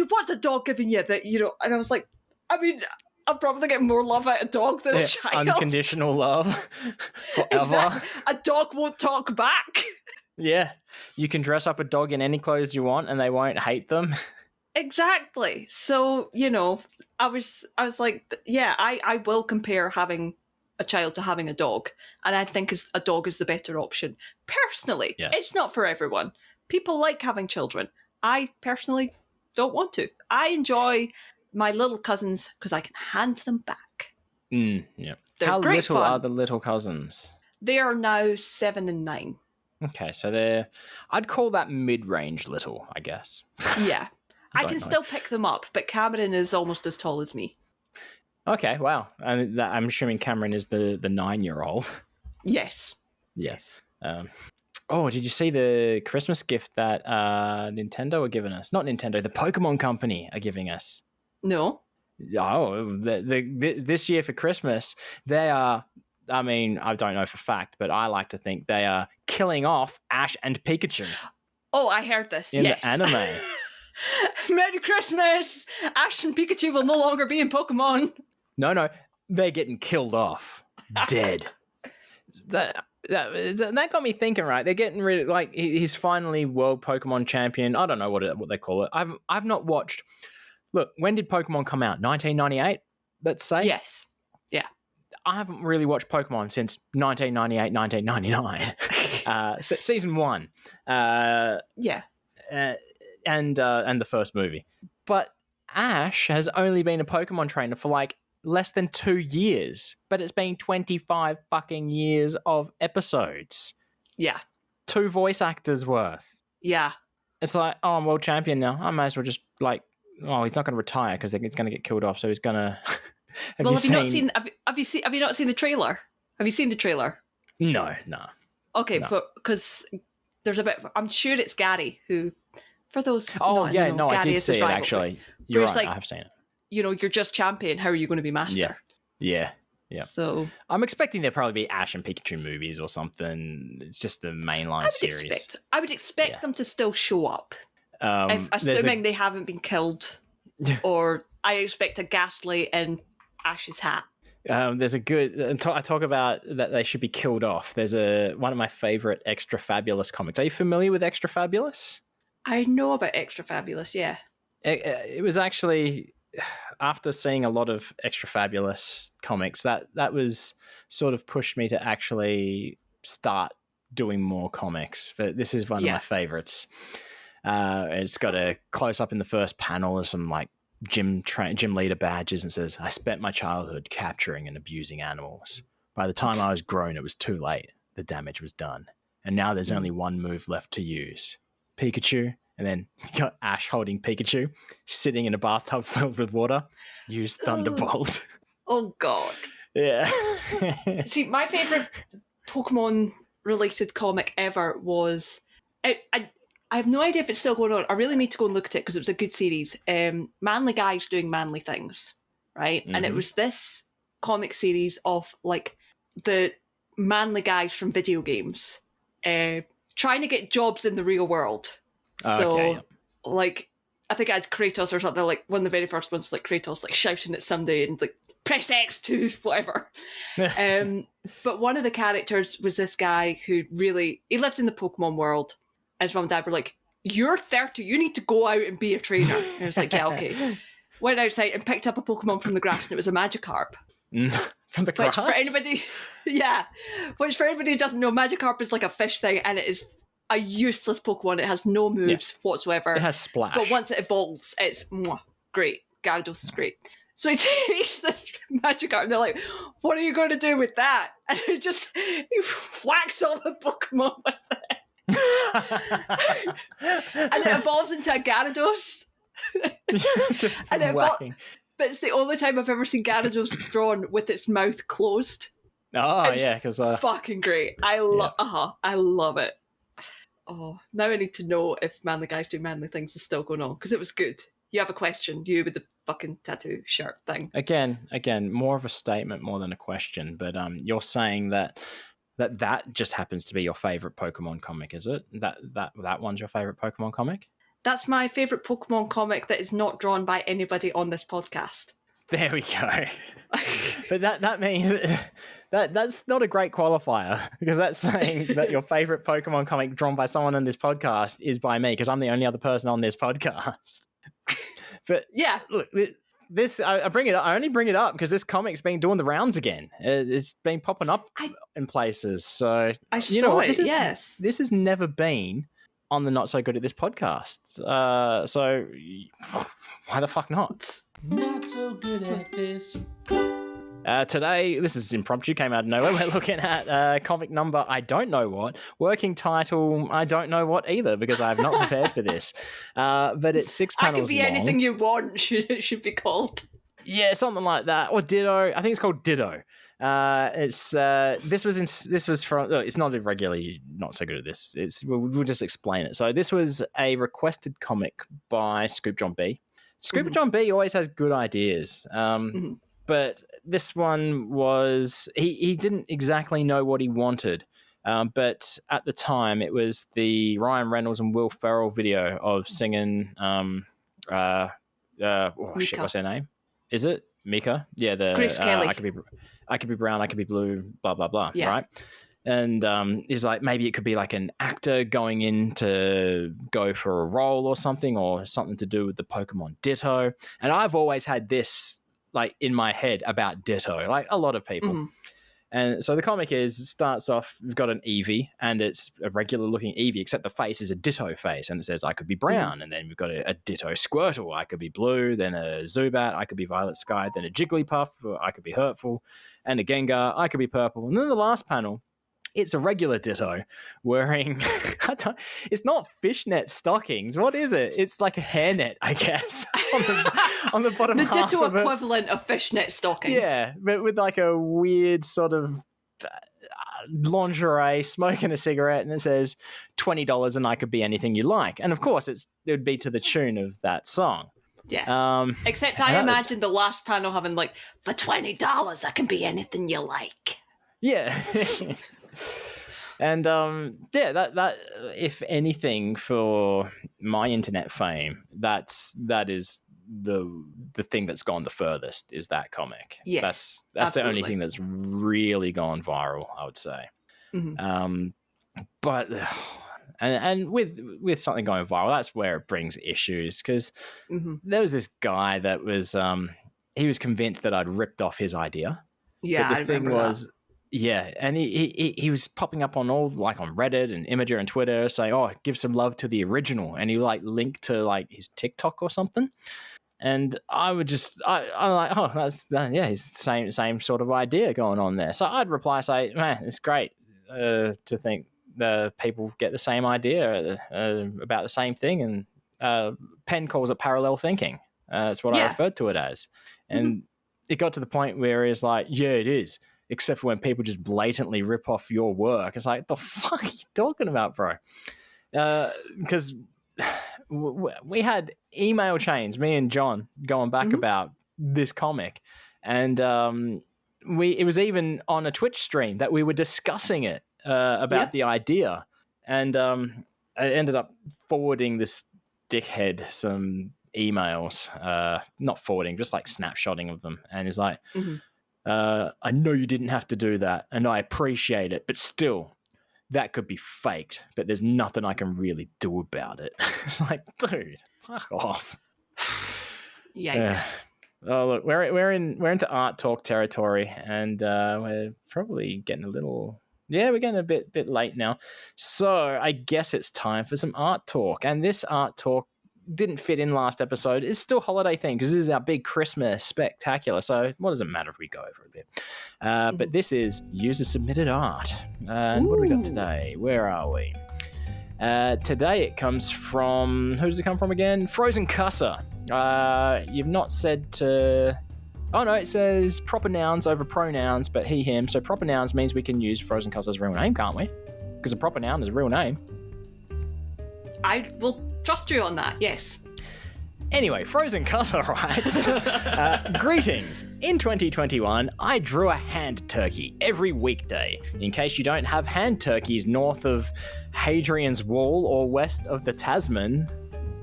What's a dog giving you that, And I was like, I mean... I'll probably get more love out of a dog than a child. Unconditional love. Forever. Exactly. A dog won't talk back. Yeah. You can dress up a dog in any clothes you want and they won't hate them. Exactly. So, I was like, yeah, I will compare having a child to having a dog. And I think a dog is the better option. Personally, Yes. It's not for everyone. People like having children. I personally don't want to. I enjoy my little cousins because I can hand them back. Yeah. They're How great little fun. are the little cousins? They are now 7 and 9. Okay, so I'd call that mid-range little, I guess. Yeah. I can know. still pick them up, but Cameron is almost as tall as me. Okay, wow. And I'm assuming Cameron is the 9-year-old. Yes. Yes. Did you see the Christmas gift that Nintendo are giving us? Not Nintendo, the Pokemon Company are giving us. No. Oh, this year for Christmas, they are, I mean, I don't know for fact, but I like to think they are killing off Ash and Pikachu. Oh, I heard this. In yes. the anime. Merry Christmas! Ash and Pikachu will no longer be in Pokemon. No, they're getting killed off. Dead. That got me thinking, right? They're getting rid of, like, he's finally world Pokemon champion. I don't know what they call it. I've not watched. Look, when did Pokemon come out? 1998, let's say? Yes. Yeah. I haven't really watched Pokemon since 1998, 1999. Season 1. Yeah. And the first movie. But Ash has only been a Pokemon trainer for like less than 2 years, but it's been 25 fucking years of episodes. Yeah. 2 voice actors worth. Yeah. It's like, oh, I'm world champion now. I might as well just like, oh, he's not going to retire because he's going to get killed off, so he's going to... Have you not seen the trailer? Have you seen the trailer? No. Okay, No. because there's a bit... I'm sure it's Gary who... For those... I Gary did is see his it, rival, actually. You're right, like, I have seen it. You're just champion. How are you going to be master? Yeah. So... I'm expecting there'll probably be Ash and Pikachu movies or something. It's just the mainline series. I would expect them to still show up. Assuming they haven't been killed. Or I expect a Ghastly in Ash's hat. There's a good... I talk about that they should be killed off. There's one of my favorite Extra Fabulous comics. Are you familiar with Extra Fabulous? I know about Extra Fabulous, yeah. It was actually... After seeing a lot of Extra Fabulous comics, that was sort of pushed me to actually start doing more comics. But this is one of my favorites. It's got a close-up in the first panel of some like gym leader badges and says, I spent my childhood capturing and abusing animals. By the time I was grown, it was too late. The damage was done. And now there's only one move left to use. Pikachu. And then you got Ash holding Pikachu, sitting in a bathtub filled with water. Use Thunderbolt. Oh, God. Yeah. See, my favourite Pokemon-related comic ever was... I have no idea if it's still going on. I really need to go and look at it because it was a good series. Manly guys doing manly things, right? Mm-hmm. And it was this comic series of, like, the manly guys from video games trying to get jobs in the real world. So, like, I think I had Kratos or something, like, one of the very first ones was, like, Kratos, like, shouting at somebody and, like, press X to whatever. But one of the characters was this guy who he lived in the Pokemon world, and his mum and dad were like, you're 30, you need to go out and be a trainer. And I was like, yeah, okay. Went outside and picked up a Pokemon from the grass, and it was a Magikarp. From the grass? Which for anybody who doesn't know, Magikarp is like a fish thing, and it is a useless Pokemon. It has no moves whatsoever. It has Splash. But once it evolves, it's great. Gyarados is great. So he takes this Magikarp and they're like, what are you going to do with that? And he whacks all the Pokemon with it. And it evolves into a Gyarados. Just and whacking. But it's the only time I've ever seen Gyarados drawn with its mouth closed. Oh, yeah, because... fucking great. I love it. Oh, now I need to know if Manly Guys Do Manly Things is still going on, because it was good. You have a question, you with the fucking tattoo shirt thing. Again, more of a statement more than a question, but you're saying that just happens to be your favourite Pokemon comic, is it? That one's your favourite Pokemon comic? That's my favourite Pokemon comic that is not drawn by anybody on this podcast. There we go. But that means that's not a great qualifier, because that's saying that your favorite Pokemon comic drawn by someone on this podcast is by me, because I'm the only other person on this podcast. But yeah, look, this I bring it up. I only bring it up because this comic's been doing the rounds again. It's been popping up in places. So you know what? This has never been on the Not So Good at This podcast. So why the fuck not? Not so good at this. Today, this is impromptu, came out of nowhere. We're looking at comic number, I don't know what. Working title, I don't know what either, because I have not prepared for this. But it's 6 panels long. It could be anything you want, it should be called. Yeah, something like that. Or Ditto. I think it's called Ditto. It's not irregularly not so good at this. We'll just explain it. So this was a requested comic by Scoop John B. Scoop John B always has good ideas. But this one was, he didn't exactly know what he wanted. But at the time, it was the Ryan Reynolds and Will Ferrell video of singing, what's her name? Is it Mika? Yeah, Grace Kelly. I could be brown, I could be blue, blah, blah, blah, yeah. Right? And he's like, maybe it could be like an actor going in to go for a role or something to do with the Pokemon Ditto. And I've always had this like in my head about Ditto, like a lot of people. And so the comic it starts off, we've got an Eevee, and it's a regular looking Eevee, except the face is a Ditto face, and it says, I could be brown. And then we've got a Ditto Squirtle, I could be blue, then a Zubat, I could be Violet Sky, then a Jigglypuff, I could be hurtful, and a Gengar, I could be purple. And then the last panel, it's a regular Ditto wearing, it's not fishnet stockings. What is it? It's like a hairnet, I guess, on the bottom half. The Ditto equivalent of fishnet stockings. Yeah, but with like a weird sort of lingerie, smoking a cigarette, and it says $20 and I could be anything you like. And of course, it would be to the tune of that song. Yeah. Except I imagine the last panel having like, for $20, I can be anything you like. Yeah. And that if anything, for my internet fame, that is the thing that's gone the furthest, is that comic. Yeah, that's absolutely. The only thing that's really gone viral, I would say. But and with something going viral, that's where it brings issues, because there was this guy that was he was convinced that I'd ripped off his idea. Yeah, but the thing was. Yeah, and he was popping up on all, like, on Reddit and Imager and Twitter, saying, "Oh, give some love to the original," and he like linked to like his TikTok or something. And I would just, I'm like, oh, yeah, it's the same sort of idea going on there. So I'd reply, say, man, it's great to think the people get the same idea about the same thing, and Penn calls it parallel thinking. That's what I referred to it as, and it got to the point where he's like, yeah, it is. Except for when people just blatantly rip off your work. It's like, the fuck are you talking about, bro? Because we had email chains, me and John, going back about this comic. And it was even on a Twitch stream that we were discussing it about the idea. And I ended up forwarding this dickhead some emails. Not forwarding, just like snapshotting of them. And he's like... I know you didn't have to do that, and I appreciate it, but still, that could be faked, but there's nothing I can really do about it. It's like, dude, fuck off. Yikes. Oh, look, we're into art talk territory, and we're probably getting a little... Yeah, we're getting a bit late now. So I guess it's time for some art talk, and this art talk didn't fit in last episode. It's still holiday themed because this is our big Christmas spectacular. So what does it matter if we go over a bit? But this is user submitted art. And what do we got today? Where are we? Today it comes from, who does it come from again? Frozen Cusser. You've not said to... Oh no, it says proper nouns over pronouns, but he, him. So proper nouns means we can use Frozen Cusser's real name, can't we? Because a proper noun is a real name. I will trust you on that, yes. Anyway, Frozen Cusser writes, greetings. In 2021, I drew a hand turkey every weekday. In case you don't have hand turkeys north of Hadrian's Wall or west of the Tasman,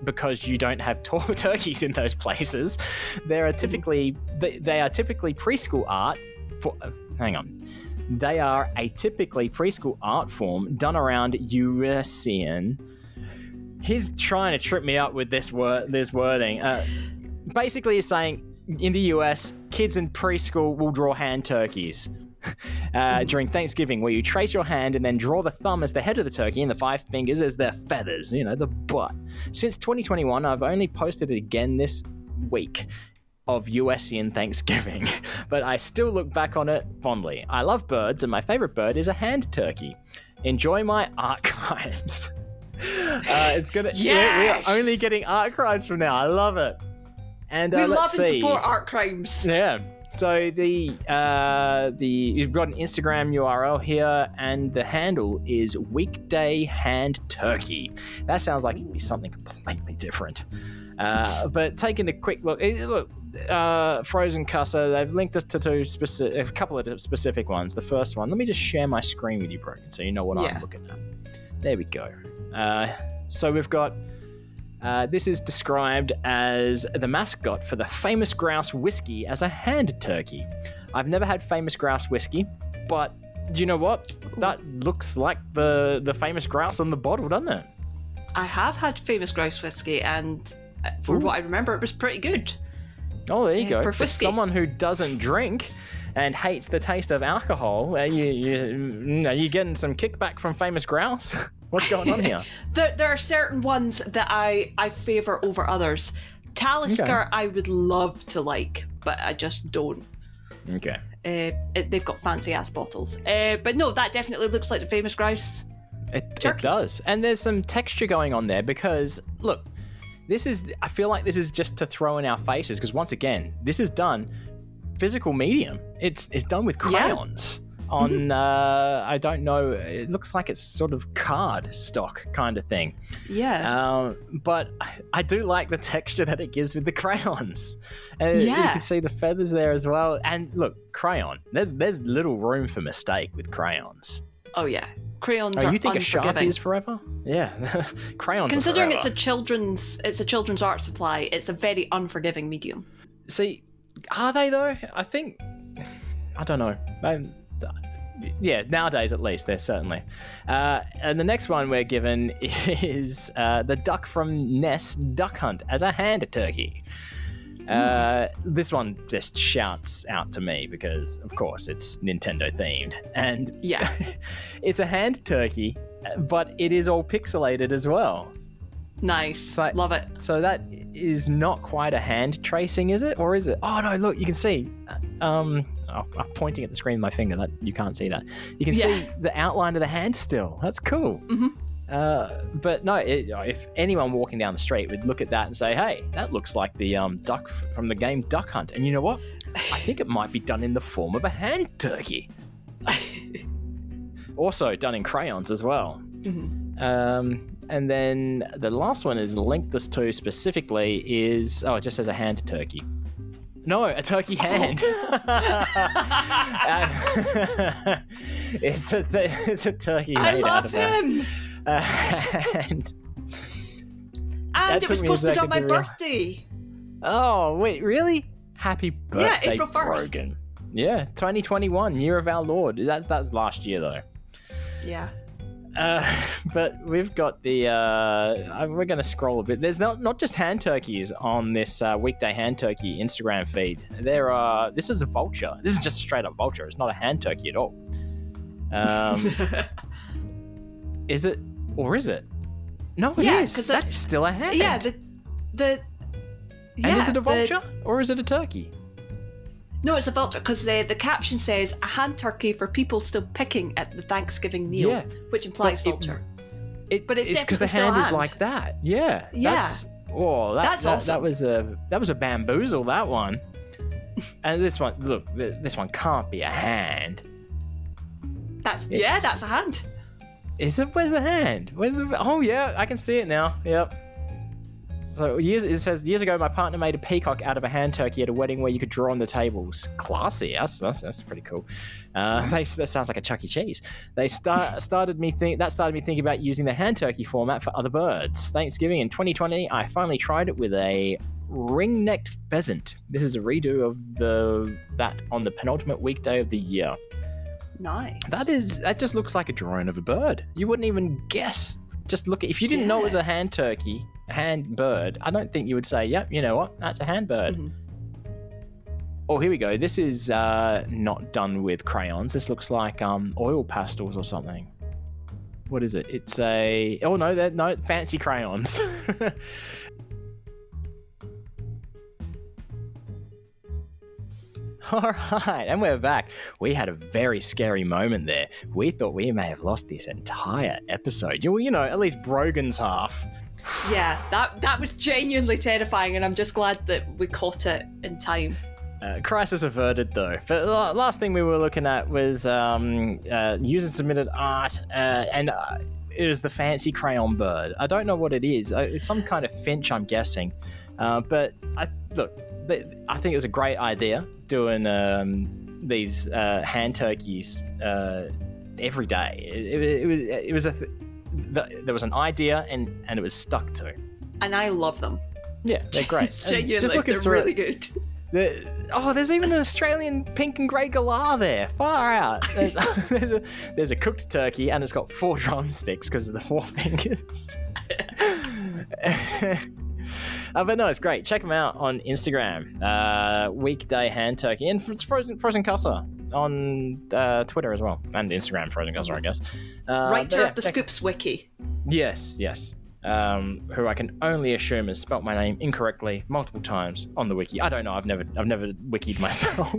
because you don't have turkeys in those places. They are typically preschool art. They are a typically preschool art form done around Eurasian. He's trying to trip me up with this wording. Basically, he's saying in the US, kids in preschool will draw hand turkeys during Thanksgiving, where you trace your hand and then draw the thumb as the head of the turkey and the 5 fingers as their feathers, the butt. Since 2021, I've only posted it again this week of USian Thanksgiving, but I still look back on it fondly. I love birds, and my favorite bird is a hand turkey. Enjoy my archives. It's gonna. Yes! We're only getting archives from now. I love it. And we let's love and see. support art crimes. Yeah. So you've got an Instagram URL here, and the handle is Weekday Hand Turkey. That sounds like it could be something completely different. But taking a quick look, Frozen Cusser, they've linked us to a couple of specific ones. The first one, let me just share my screen with you, Brogan, so you know what I'm looking at. There we go. So we've got, this is described as the mascot for the Famous Grouse whiskey as a hand turkey. I've never had Famous Grouse whiskey, but do you know what? That looks like the Famous Grouse on the bottle, doesn't it? I have had Famous Grouse whiskey, and for what I remember, it was pretty good. Oh, there you go. For For someone who doesn't drink and hates the taste of alcohol, you're getting some kickback from Famous Grouse. What's going on here? There are certain ones that I favour over others. Talisker I would love to like, but I just don't. Okay. They've got fancy ass bottles. But no, that definitely looks like the Famous Grouse. It does. And there's some texture going on there because, look, I feel like this is just to throw in our faces because, once again, this is done physical medium. It's done with crayons on, I don't know, it looks like it's sort of card stock kind of thing. Yeah. But I do like the texture that it gives with the crayons. And you can see the feathers there as well. And look, crayon, there's little room for mistake with crayons. Oh, yeah. Crayons are you think unforgiving. a Sharpie is forever? Yeah. Crayons Considering are forever. it's a children's art supply, it's a very unforgiving medium. See, are they though? I think, I don't know. Nowadays at least, they're certainly. And the next one we're given is the duck from Ness Duck Hunt as a hand turkey. This one just shouts out to me because, of course, it's Nintendo themed. And it's a hand turkey, but it is all pixelated as well. Nice. Like, love it. So that is not quite a hand tracing, is it? Or is it? Oh, no, look, you can see. I'm pointing at the screen with my finger. That you can't see that. You can see the outline of the hand still. That's cool. Mm-hmm. But no, if anyone walking down the street would look at that and say, hey, that looks like the duck from the game Duck Hunt. And you know what? I think it might be done in the form of a hand turkey. Also done in crayons as well. Mm-hmm. And then the last one is linked us to specifically is, it just says a hand turkey. No, a turkey hand. It's a turkey made out of him. And it was posted on my birthday. Oh, wait, really? Happy birthday, April 1st. Brogan. Yeah, 2021, year of our Lord. That's last year, though. Yeah. But we've got the we're going to scroll a bit. There's not just hand turkeys on this Weekday Hand Turkey Instagram feed. This is a vulture. This is just a straight up vulture. It's not a hand turkey at all. Is it, or is it? No, it is. That is still a hand. Yeah, and is it a vulture or is it a turkey? No, it's a vulture because the caption says a hand turkey for people still picking at the Thanksgiving meal, which implies vulture. But it's because the hand is like that. Yeah. That's awesome. That was a bamboozle, that one. And this one, look, this one can't be a hand. That's a hand. Is it? Where's the hand? Oh yeah, I can see it now. Yep. So it says, years ago, my partner made a peacock out of a hand turkey at a wedding where you could draw on the tables. Classy. That's pretty cool. That sounds like a Chuck E. Cheese. That started me thinking about using the hand turkey format for other birds. Thanksgiving in 2020, I finally tried it with a ring-necked pheasant. This is a redo of that on the penultimate weekday of the year. Nice. That just looks like a drawing of a bird. You wouldn't even guess. Just look, if you didn't know it was a hand turkey, a hand bird, I don't think you would say, yep, you know what, that's a hand bird. Mm-hmm. Oh, here we go. This is not done with crayons. This looks like oil pastels or something. What is it? It's no, fancy crayons. All right, and we're back. We had a very scary moment there. We thought we may have lost this entire episode. You know, at least Brogan's half. Yeah, that was genuinely terrifying, and I'm just glad that we caught it in time. Crisis averted, though. But last thing we were looking at was user-submitted art, and it was the fancy crayon bird. I don't know what it is. It's some kind of finch, I'm guessing. But I think it was a great idea doing these hand turkeys every day. There was an idea and it was stuck to. And I love them. Yeah, they're great. Genuinely, just looking they're really good. There's even an Australian pink and grey galah there. Far out. There's a cooked turkey and it's got 4 drumsticks because of the 4 fingers. But no, it's great. Check them out on Instagram. Weekday hand turkey. And it's Frozen Cusser on Twitter as well. And Instagram, Frozen Cusser, I guess. Writer of the Scoops Wiki. Yes. Who I can only assume has spelt my name incorrectly multiple times on the wiki. I don't know. I've never wikied myself.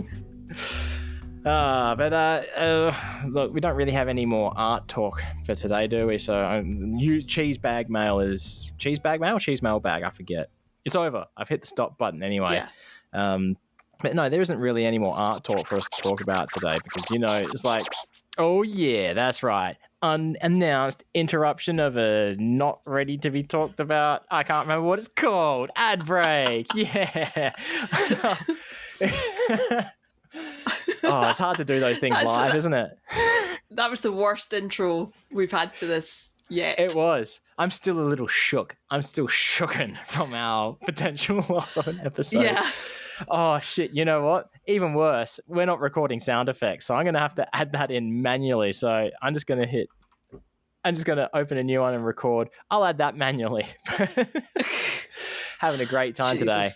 Look, we don't really have any more art talk for today, do we? So, cheese bag mail is cheese bag mail, cheese mail bag. I forget. It's over. I've hit the stop button anyway. Yeah. But no, there isn't really any more art talk for us to talk about today because it's like, oh yeah, that's right. Unannounced interruption of a not ready to be talked about. I can't remember what it's called. Ad break. Yeah. Oh, it's hard to do those things live, isn't it? That was the worst intro we've had to this yet. It was. I'm still a little shook. I'm still shooken from our potential loss of an episode. Yeah. Oh, shit. You know what? Even worse, we're not recording sound effects, so I'm going to have to add that in manually. So I'm just going to open a new one and record. I'll add that manually. Having a great time today.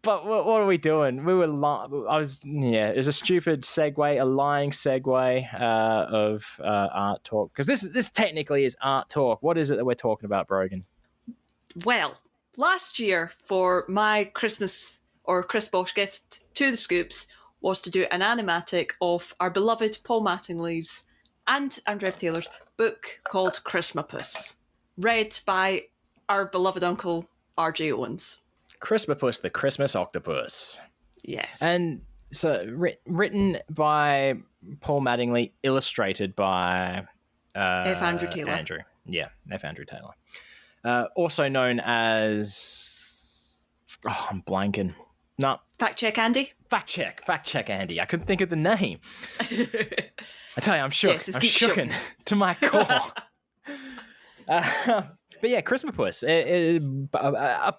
But what are we doing? It was a stupid segue, a lying segue of art talk. Because this technically is art talk. What is it that we're talking about, Brogan? Well, last year for my Christmas or Christmas gift to the Scoops was to do an animatic of our beloved Paul Mattingly's and Andrew F. Taylor's book called Christmas, read by our beloved uncle R.J. Owens. Christmas, the Christmas octopus. Yes. And so written by Paul Mattingly, illustrated by F. Andrew Taylor. F. Andrew Taylor. Also known as... Oh, I'm blanking. No. Fact check, Andy. Fact check, Andy. I couldn't think of the name. I tell you, I'm shook. Yes, I'm shooken to my core. But yeah, Christmas. A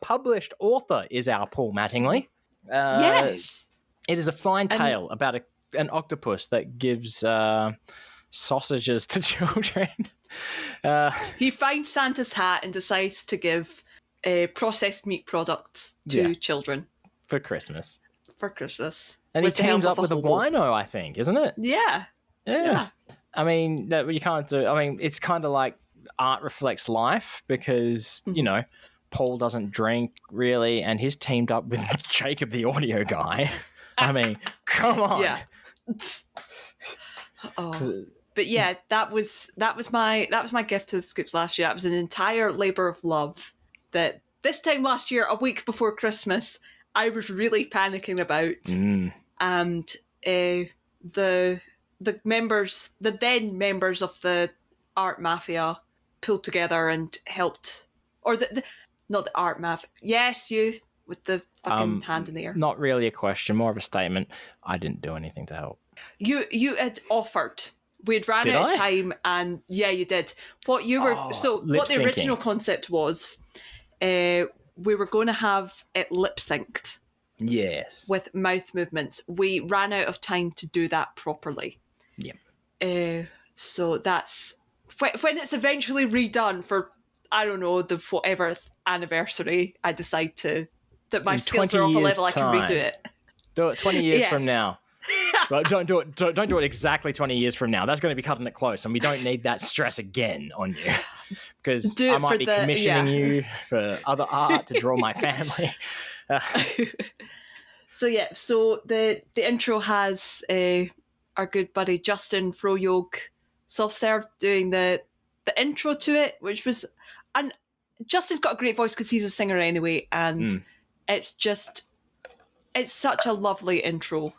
published author is our Paul Mattingly. Yes. It is a fine tale about an octopus that gives sausages to children. He finds Santa's hat and decides to give processed meat products to children. For Christmas. And he teams up with a wino, I think, isn't it? Yeah. I mean, you can't do... I mean, it's kind of like art reflects life because, Paul doesn't drink, really, and he's teamed up with Jacob, the audio guy. I mean, come on. Yeah. But yeah, that was my gift to the Scoops last year. It was an entire labour of love that this time last year, a week before Christmas, I was really panicking about. And the then members of the art mafia pulled together and helped, or Not the art math. Yes, you with the fucking hand in the air. Not really a question, more of a statement. I didn't do anything to help. You had offered. We'd ran Did out I? of time, and yeah, you did. What you were what the lip-syncing. original concept was, we were going to have it lip synced. Yes. With mouth movements. We ran out of time to do that properly. Yeah. So that's when it's eventually redone for, I don't know, the whatever anniversary I decide that my In skills are 20 off a years' level, I can redo time. it. Do it 20 years from Yes. now. Well, don't do it exactly 20 years from now. That's going to be cutting it close, and we don't need that stress again on you. Because Do it I might for be the- commissioning yeah. you for other art to draw my family. So the intro has our good buddy Justin Froyog soft serve doing the intro to it, which was, and Justin's got a great voice because he's a singer anyway, and it's such a lovely intro.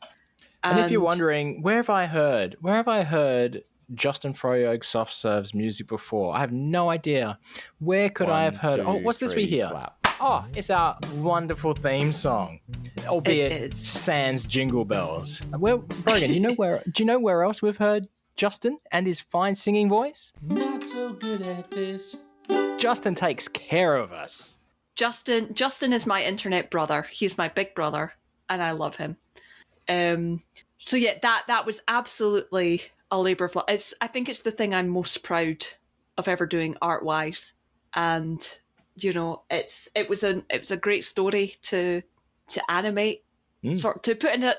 And if you're wondering, where have I heard Justin Froyog soft serves music before? I have no idea. Where could I have heard? What's this we hear? Clap. Oh, it's our wonderful theme song, albeit It is. sans jingle bells. Well, Brogan, do you know where else we've heard Justin and his fine singing voice? Not so good at this. Justin takes care of us. Justin is my internet brother. He's my big brother, and I love him. So yeah, that was absolutely a labour of love. I think it's the thing I'm most proud of ever doing art wise, and you know, it was a great story to animate, sort of, to put into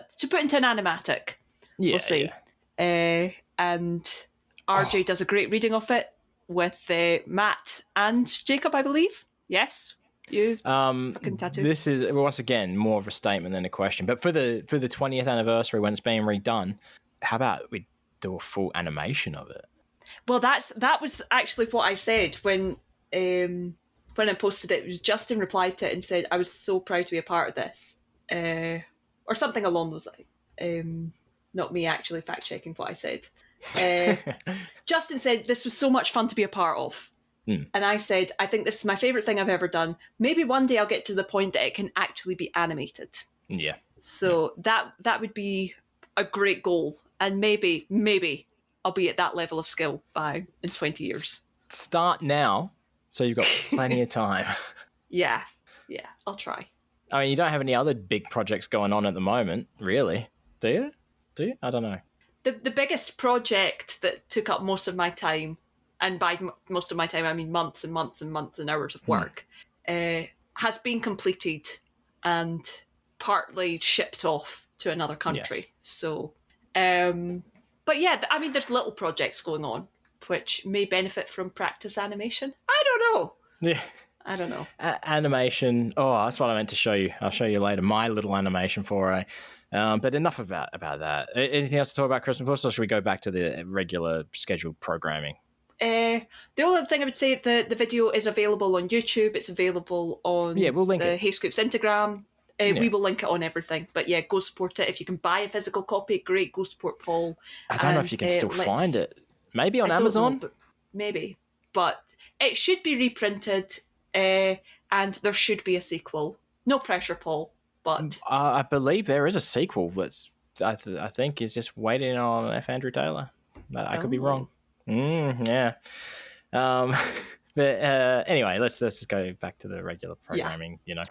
an animatic. Yeah, We'll see. yeah. And RJ does a great reading of it with Matt and Jacob, I believe. Yes, you fucking tattoo. This is once again more of a statement than a question. But for the 20th anniversary when it's being redone, how about we do a full animation of it? Well, that was actually what I said when I posted it. It was Justin replied to it and said, "I was so proud to be a part of this," or something along those lines. Not me actually fact checking what I said. Justin said this was so much fun to be a part of. And I said, I think this is my favourite thing I've ever done. Maybe one day I'll get to the point that it can actually be animated. Yeah. So that would be a great goal. And maybe I'll be at that level of skill in 20 years. Start now, so you've got plenty of time. Yeah, I'll try. I mean, you don't have any other big projects going on at the moment, really, do you? I don't know. The biggest project that took up most of my time, and by most of my time I mean months and months and months and hours of work, has been completed and partly shipped off to another country. Yes. So, but yeah, I mean, there's little projects going on which may benefit from practice animation. I don't know. Yeah. I don't know. Animation. Oh, that's what I meant to show you. I'll show you later. My little animation foray. But enough about that. Anything else to talk about Christmas, or should we go back to the regular scheduled programming? The only thing I would say, the video is available on YouTube. It's available on we'll link the it. Hey Scoops Instagram. We will link it on everything. But yeah, go support it. If you can buy a physical copy, great. Go support Paul. I don't know if you can still find it. Maybe on I don't Amazon? know, but maybe. But it should be reprinted, and there should be a sequel. No pressure, Paul. But I believe there is a sequel that's I think is just waiting on F. Andrew Taylor. I could be wrong. Yeah. But anyway, let's just go back to the regular programming. You know.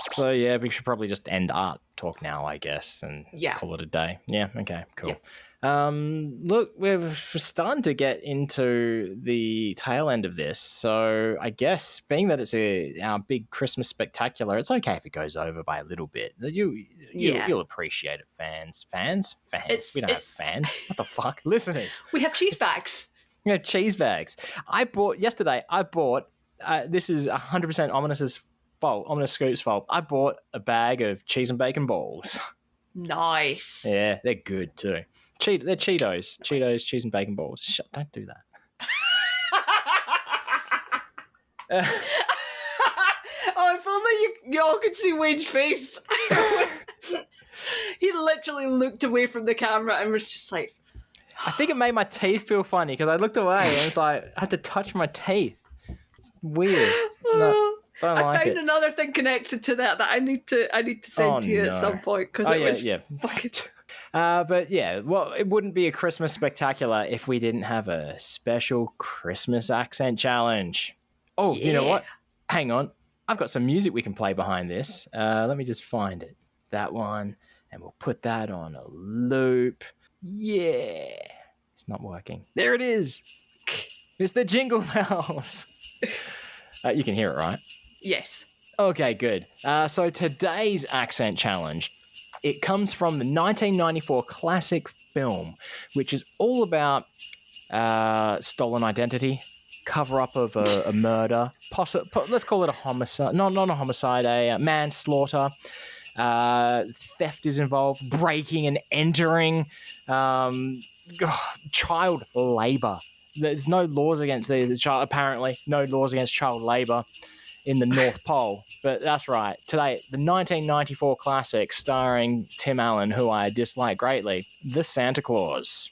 So yeah, we should probably just end art talk now, I guess, and call it a day. Yeah. Okay. Cool. Yeah. Look, we're starting to get into the tail end of this, so I guess being that it's our big Christmas spectacular, it's okay if it goes over by a little bit. You'll appreciate it, fans. We don't have fans. What the fuck, listeners? we have cheese bags. Yeah, cheese bags. I bought this is 100% Ominous Scoop's fault. I bought a bag of cheese and bacon balls. Nice. Yeah, they're good too. They're Cheetos. Cheetos, cheese and bacon balls. Don't do that. Oh, if only y'all could see Wade's face. He literally looked away from the camera and was just like... I think it made my teeth feel funny because I looked away and it's like I had to touch my teeth. It's weird. No, don't I like found it. another thing connected to that I need to send to you at some point because fucking. But yeah, well, it wouldn't be a Christmas spectacular if we didn't have a special Christmas accent challenge. Oh, you know what? Hang on. I've got some music we can play behind this. Let me just find it. That one. And we'll put that on a loop. Yeah. It's not working. There it is. It's the Jingle Bells. You can hear it, right? Yes. Okay, good. So today's accent challenge, it comes from the 1994 classic film, which is all about stolen identity, cover-up of a murder, let's call it a homicide. Not a homicide, a manslaughter. Theft is involved, breaking and entering, child labor. There's no laws against apparently no laws against child labor in the North Pole. But that's right. Today, the 1994 classic starring Tim Allen, who I dislike greatly, The Santa Claus.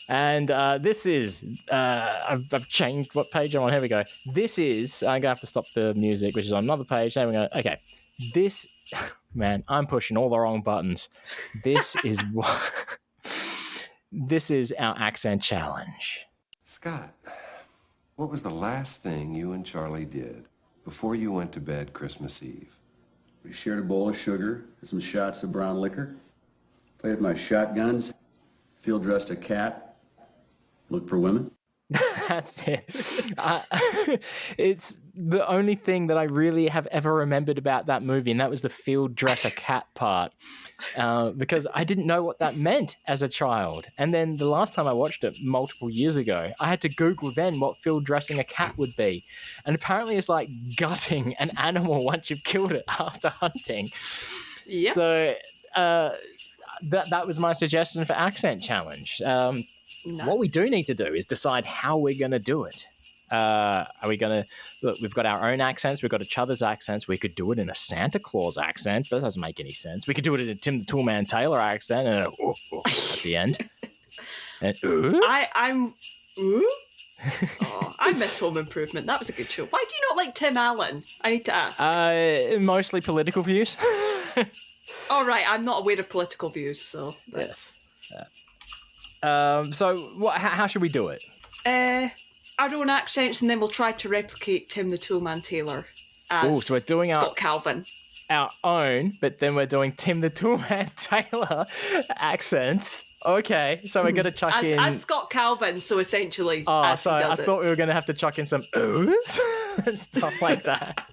And this is, I've changed what page I'm on. Here we go. This is, I'm going to have to stop the music, which is on another page. There we go. Okay. This, man, I'm pushing all the wrong buttons. This is what, this is our accent challenge. Scott, what was the last thing you and Charlie did before you went to bed Christmas Eve? We shared a bowl of sugar and some shots of brown liquor. Played with my shotguns. Field dressed a cat. Looked for women. That's it. It's the only thing that I really have ever remembered about that movie, and that was the field dress a cat part, because I didn't know what that meant as a child. And then the last time I watched it multiple years ago, I had to Google then what field dressing a cat would be. And apparently it's like gutting an animal once you've killed it after hunting. Yeah. So that was my suggestion for accent challenge. Nice. What we do need to do is decide how we're going to do it. Are we going to... Look, we've got our own accents. We've got each other's accents. We could do it in a Santa Claus accent. That doesn't make any sense. We could do it in a Tim the Toolman Taylor accent and at the end. And I'm... Ooh? Oh, I miss Home Improvement. That was a good show. Why do you not like Tim Allen? I need to ask. Mostly political views. All right, I'm not aware of political views, so... Yes. So how should we do it? Our own accents, and then we'll try to replicate Tim the Toolman Taylor as so we're doing Scott Calvin. Our own, but then we're doing Tim the Toolman Taylor accents. Okay, so we're going to chuck in... As Scott Calvin, so essentially I thought we were going to have to chuck in some oohs and stuff like that.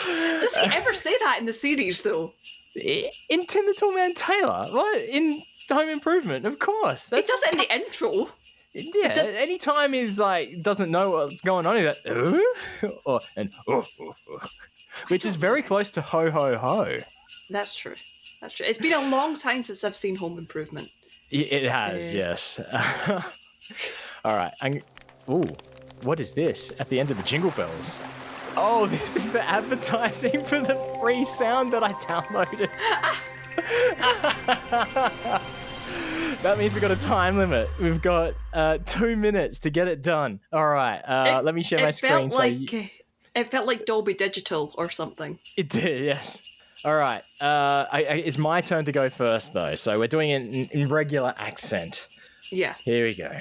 Does he ever say that in the series, though? In Tim the Toolman Taylor? What? In Home Improvement, of course. He does it in the intro. Yeah, anytime he's like, doesn't know what's going on, he's like, ooh? Which is very close to ho, ho, ho. That's true. It's been a long time since I've seen Home Improvement. It has, yes. All right. What is this at the end of the Jingle Bells? Oh, this is the advertising for the free sound that I downloaded. That means we've got a time limit. We've got 2 minutes to get it done. All right, let me share my screen. It felt like Dolby Digital or something. It did, yes. All right, it's my turn to go first, though. So we're doing it in regular accent. Yeah. Here we go.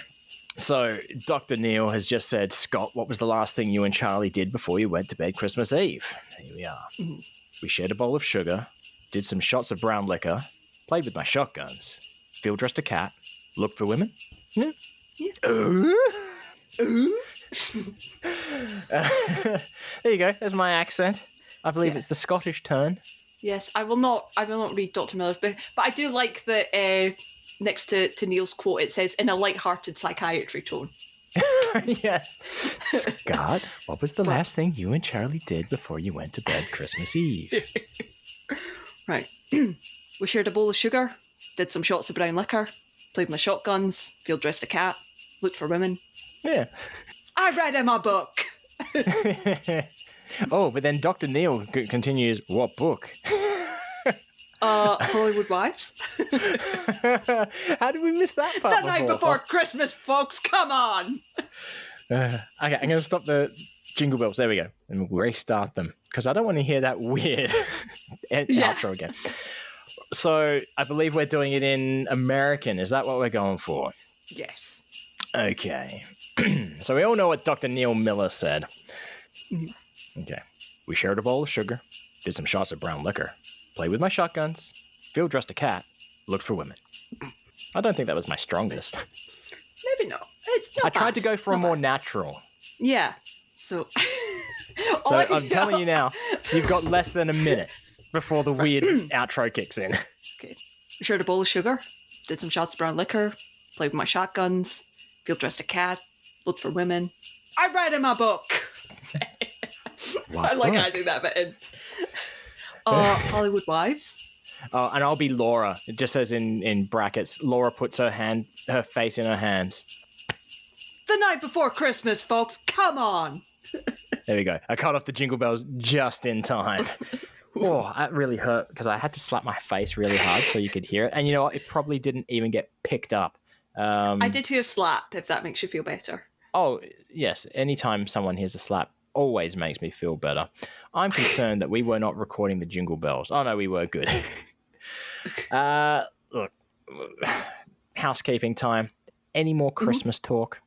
So Dr. Neil has just said, Scott, what was the last thing you and Charlie did before you went to bed Christmas Eve? Here we are. Mm-hmm. We shared a bowl of sugar, did some shots of brown liquor, played with my shotguns, field dressed a cat, looked for women. Yeah. There you go. There's my accent. I believe it's the Scottish turn. Yes, I will not read Dr. Miller's book, but I do like that next to Neil's quote, it says, in a light-hearted psychiatry tone. Yes. Scott, what was the last thing you and Charlie did before you went to bed Christmas Eve? Right. We shared a bowl of sugar, did some shots of brown liquor, played with my shotguns, field dressed a cat, looked for women. Yeah. I read him a book. Oh, but then Dr. Neil continues, what book? Hollywood Wives. How did we miss that part? The night before Christmas, folks. Come on. Okay, I'm going to stop the Jingle bells. There we go. And we'll restart them because I don't want to hear that weird outro again. So I believe we're doing it in American. Is that what we're going for? Yes. Okay. So we all know what Dr. Neil Miller said. Okay. We shared a bowl of sugar, did some shots of brown liquor, played with my shotguns, field dressed a cat, looked for women. I don't think that was my strongest. Maybe not. It's not I tried bad. to go for a more natural. Yeah. So, So I'm telling you now, you've got less than a minute before the weird outro kicks in. Okay. Shared a bowl of sugar, did some shots of brown liquor, played with my shotguns, field dressed a cat, looked for women. I read in my book. I like adding that bit in. Hollywood Wives. Oh, and I'll be Laura. It just says in brackets, Laura puts her face in her hands. The night before Christmas, folks. Come on. There we go. I cut off the jingle bells just in time. Oh, that really hurt because I had to slap my face really hard so you could hear it. And you know what? It probably didn't even get picked up. I did hear slap, if that makes you feel better. Oh, yes. Anytime someone hears a slap, always makes me feel better. I'm concerned that we were not recording the jingle bells. Oh, no, we were good. Look, housekeeping time. Any more Christmas talk?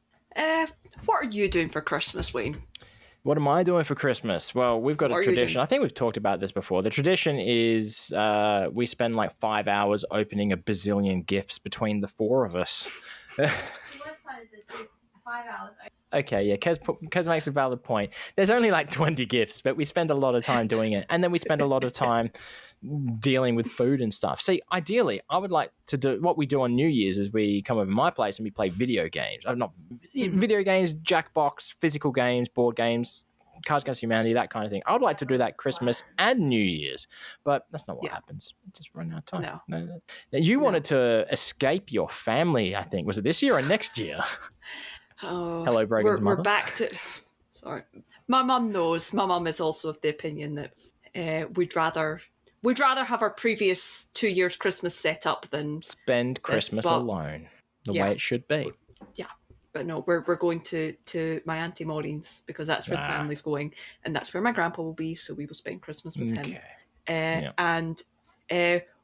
What are you doing for Christmas, Wayne? What am I doing for Christmas? Well, we've got a tradition. I think we've talked about this before. The tradition is we spend like 5 hours opening a bazillion gifts between the four of us. 5 hours. Okay, yeah, Kez makes a valid point. There's only like 20 gifts, but we spend a lot of time doing it. And then we spend a lot of time dealing with food and stuff. See, ideally, I would like to do what we do on New Year's is we come over to my place and we play video games. Video games, Jackbox, physical games, board games, Cards Against Humanity, that kind of thing. I would like to do that Christmas and New Year's, but that's not what happens. We just run out of time. No. Now, you wanted to escape your family, I think. Was it this year or next year? Oh, Hello, Brogan's mother. We're back to... Sorry. My mum knows. My mum is also of the opinion that we'd rather have our previous 2 years' Christmas set up than... Spend Christmas alone. The way it should be. Yeah. But no, we're going to my Auntie Maureen's because that's where the family's going. And that's where my grandpa will be, so we will spend Christmas with him. And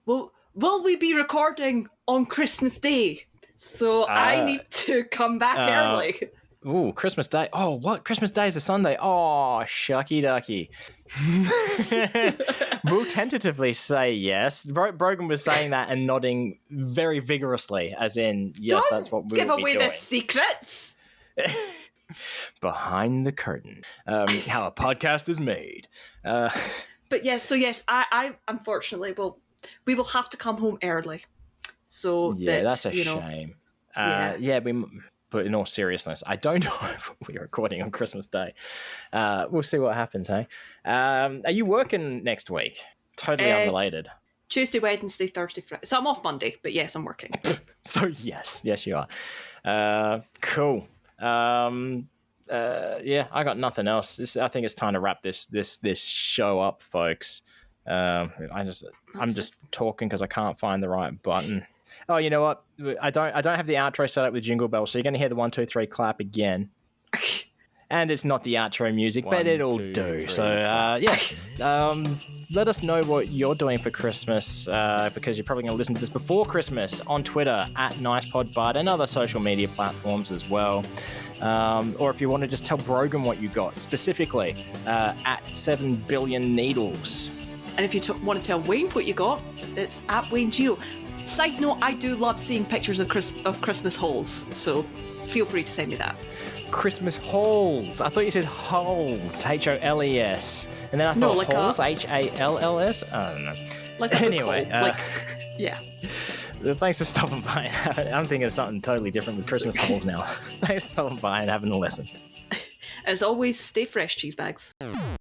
will we be recording on Christmas Day? So I need to come back early. Ooh, Christmas Day. Oh, what? Christmas Day is a Sunday. Oh, shucky ducky. We'll tentatively say yes. Brogan was saying that and nodding very vigorously, as in, yes, that's what we'll be doing. Give away the secrets. Behind the curtain. How a podcast is made. But yes, so yes, I unfortunately we will have to come home early. So that's a shame. But in all seriousness, I don't know if we're recording on Christmas Day. We'll see what happens, hey? Are you working next week? Totally unrelated. Tuesday, Wednesday, Thursday, Friday. So I'm off Monday, but yes, I'm working. So yes, you are. Cool. I got nothing else. I think it's time to wrap this show up, folks. I'm just talking because I can't find the right button. Oh, you know what? I don't have the outro set up with jingle bells, so you're going to hear the 1, 2, 3 clap again. And it's not the outro music, but it'll do. So, let us know what you're doing for Christmas, because you're probably going to listen to this before Christmas on Twitter @NicePodBud and other social media platforms as well. Or if you want to just tell Brogan what you got, specifically @7BillionNeedles. And if you want to tell Wayne what you got, it's @WayneGeo. Side note, I do love seeing pictures of Christmas hauls, so feel free to send me that. Christmas hauls. I thought you said holes, HOLES, and then I thought like hauls, HALLS. I don't know. Anyway, yeah. Thanks for stopping by. I'm thinking of something totally different with Christmas hauls now. Thanks for stopping by and having a listen. As always, stay fresh, cheese bags.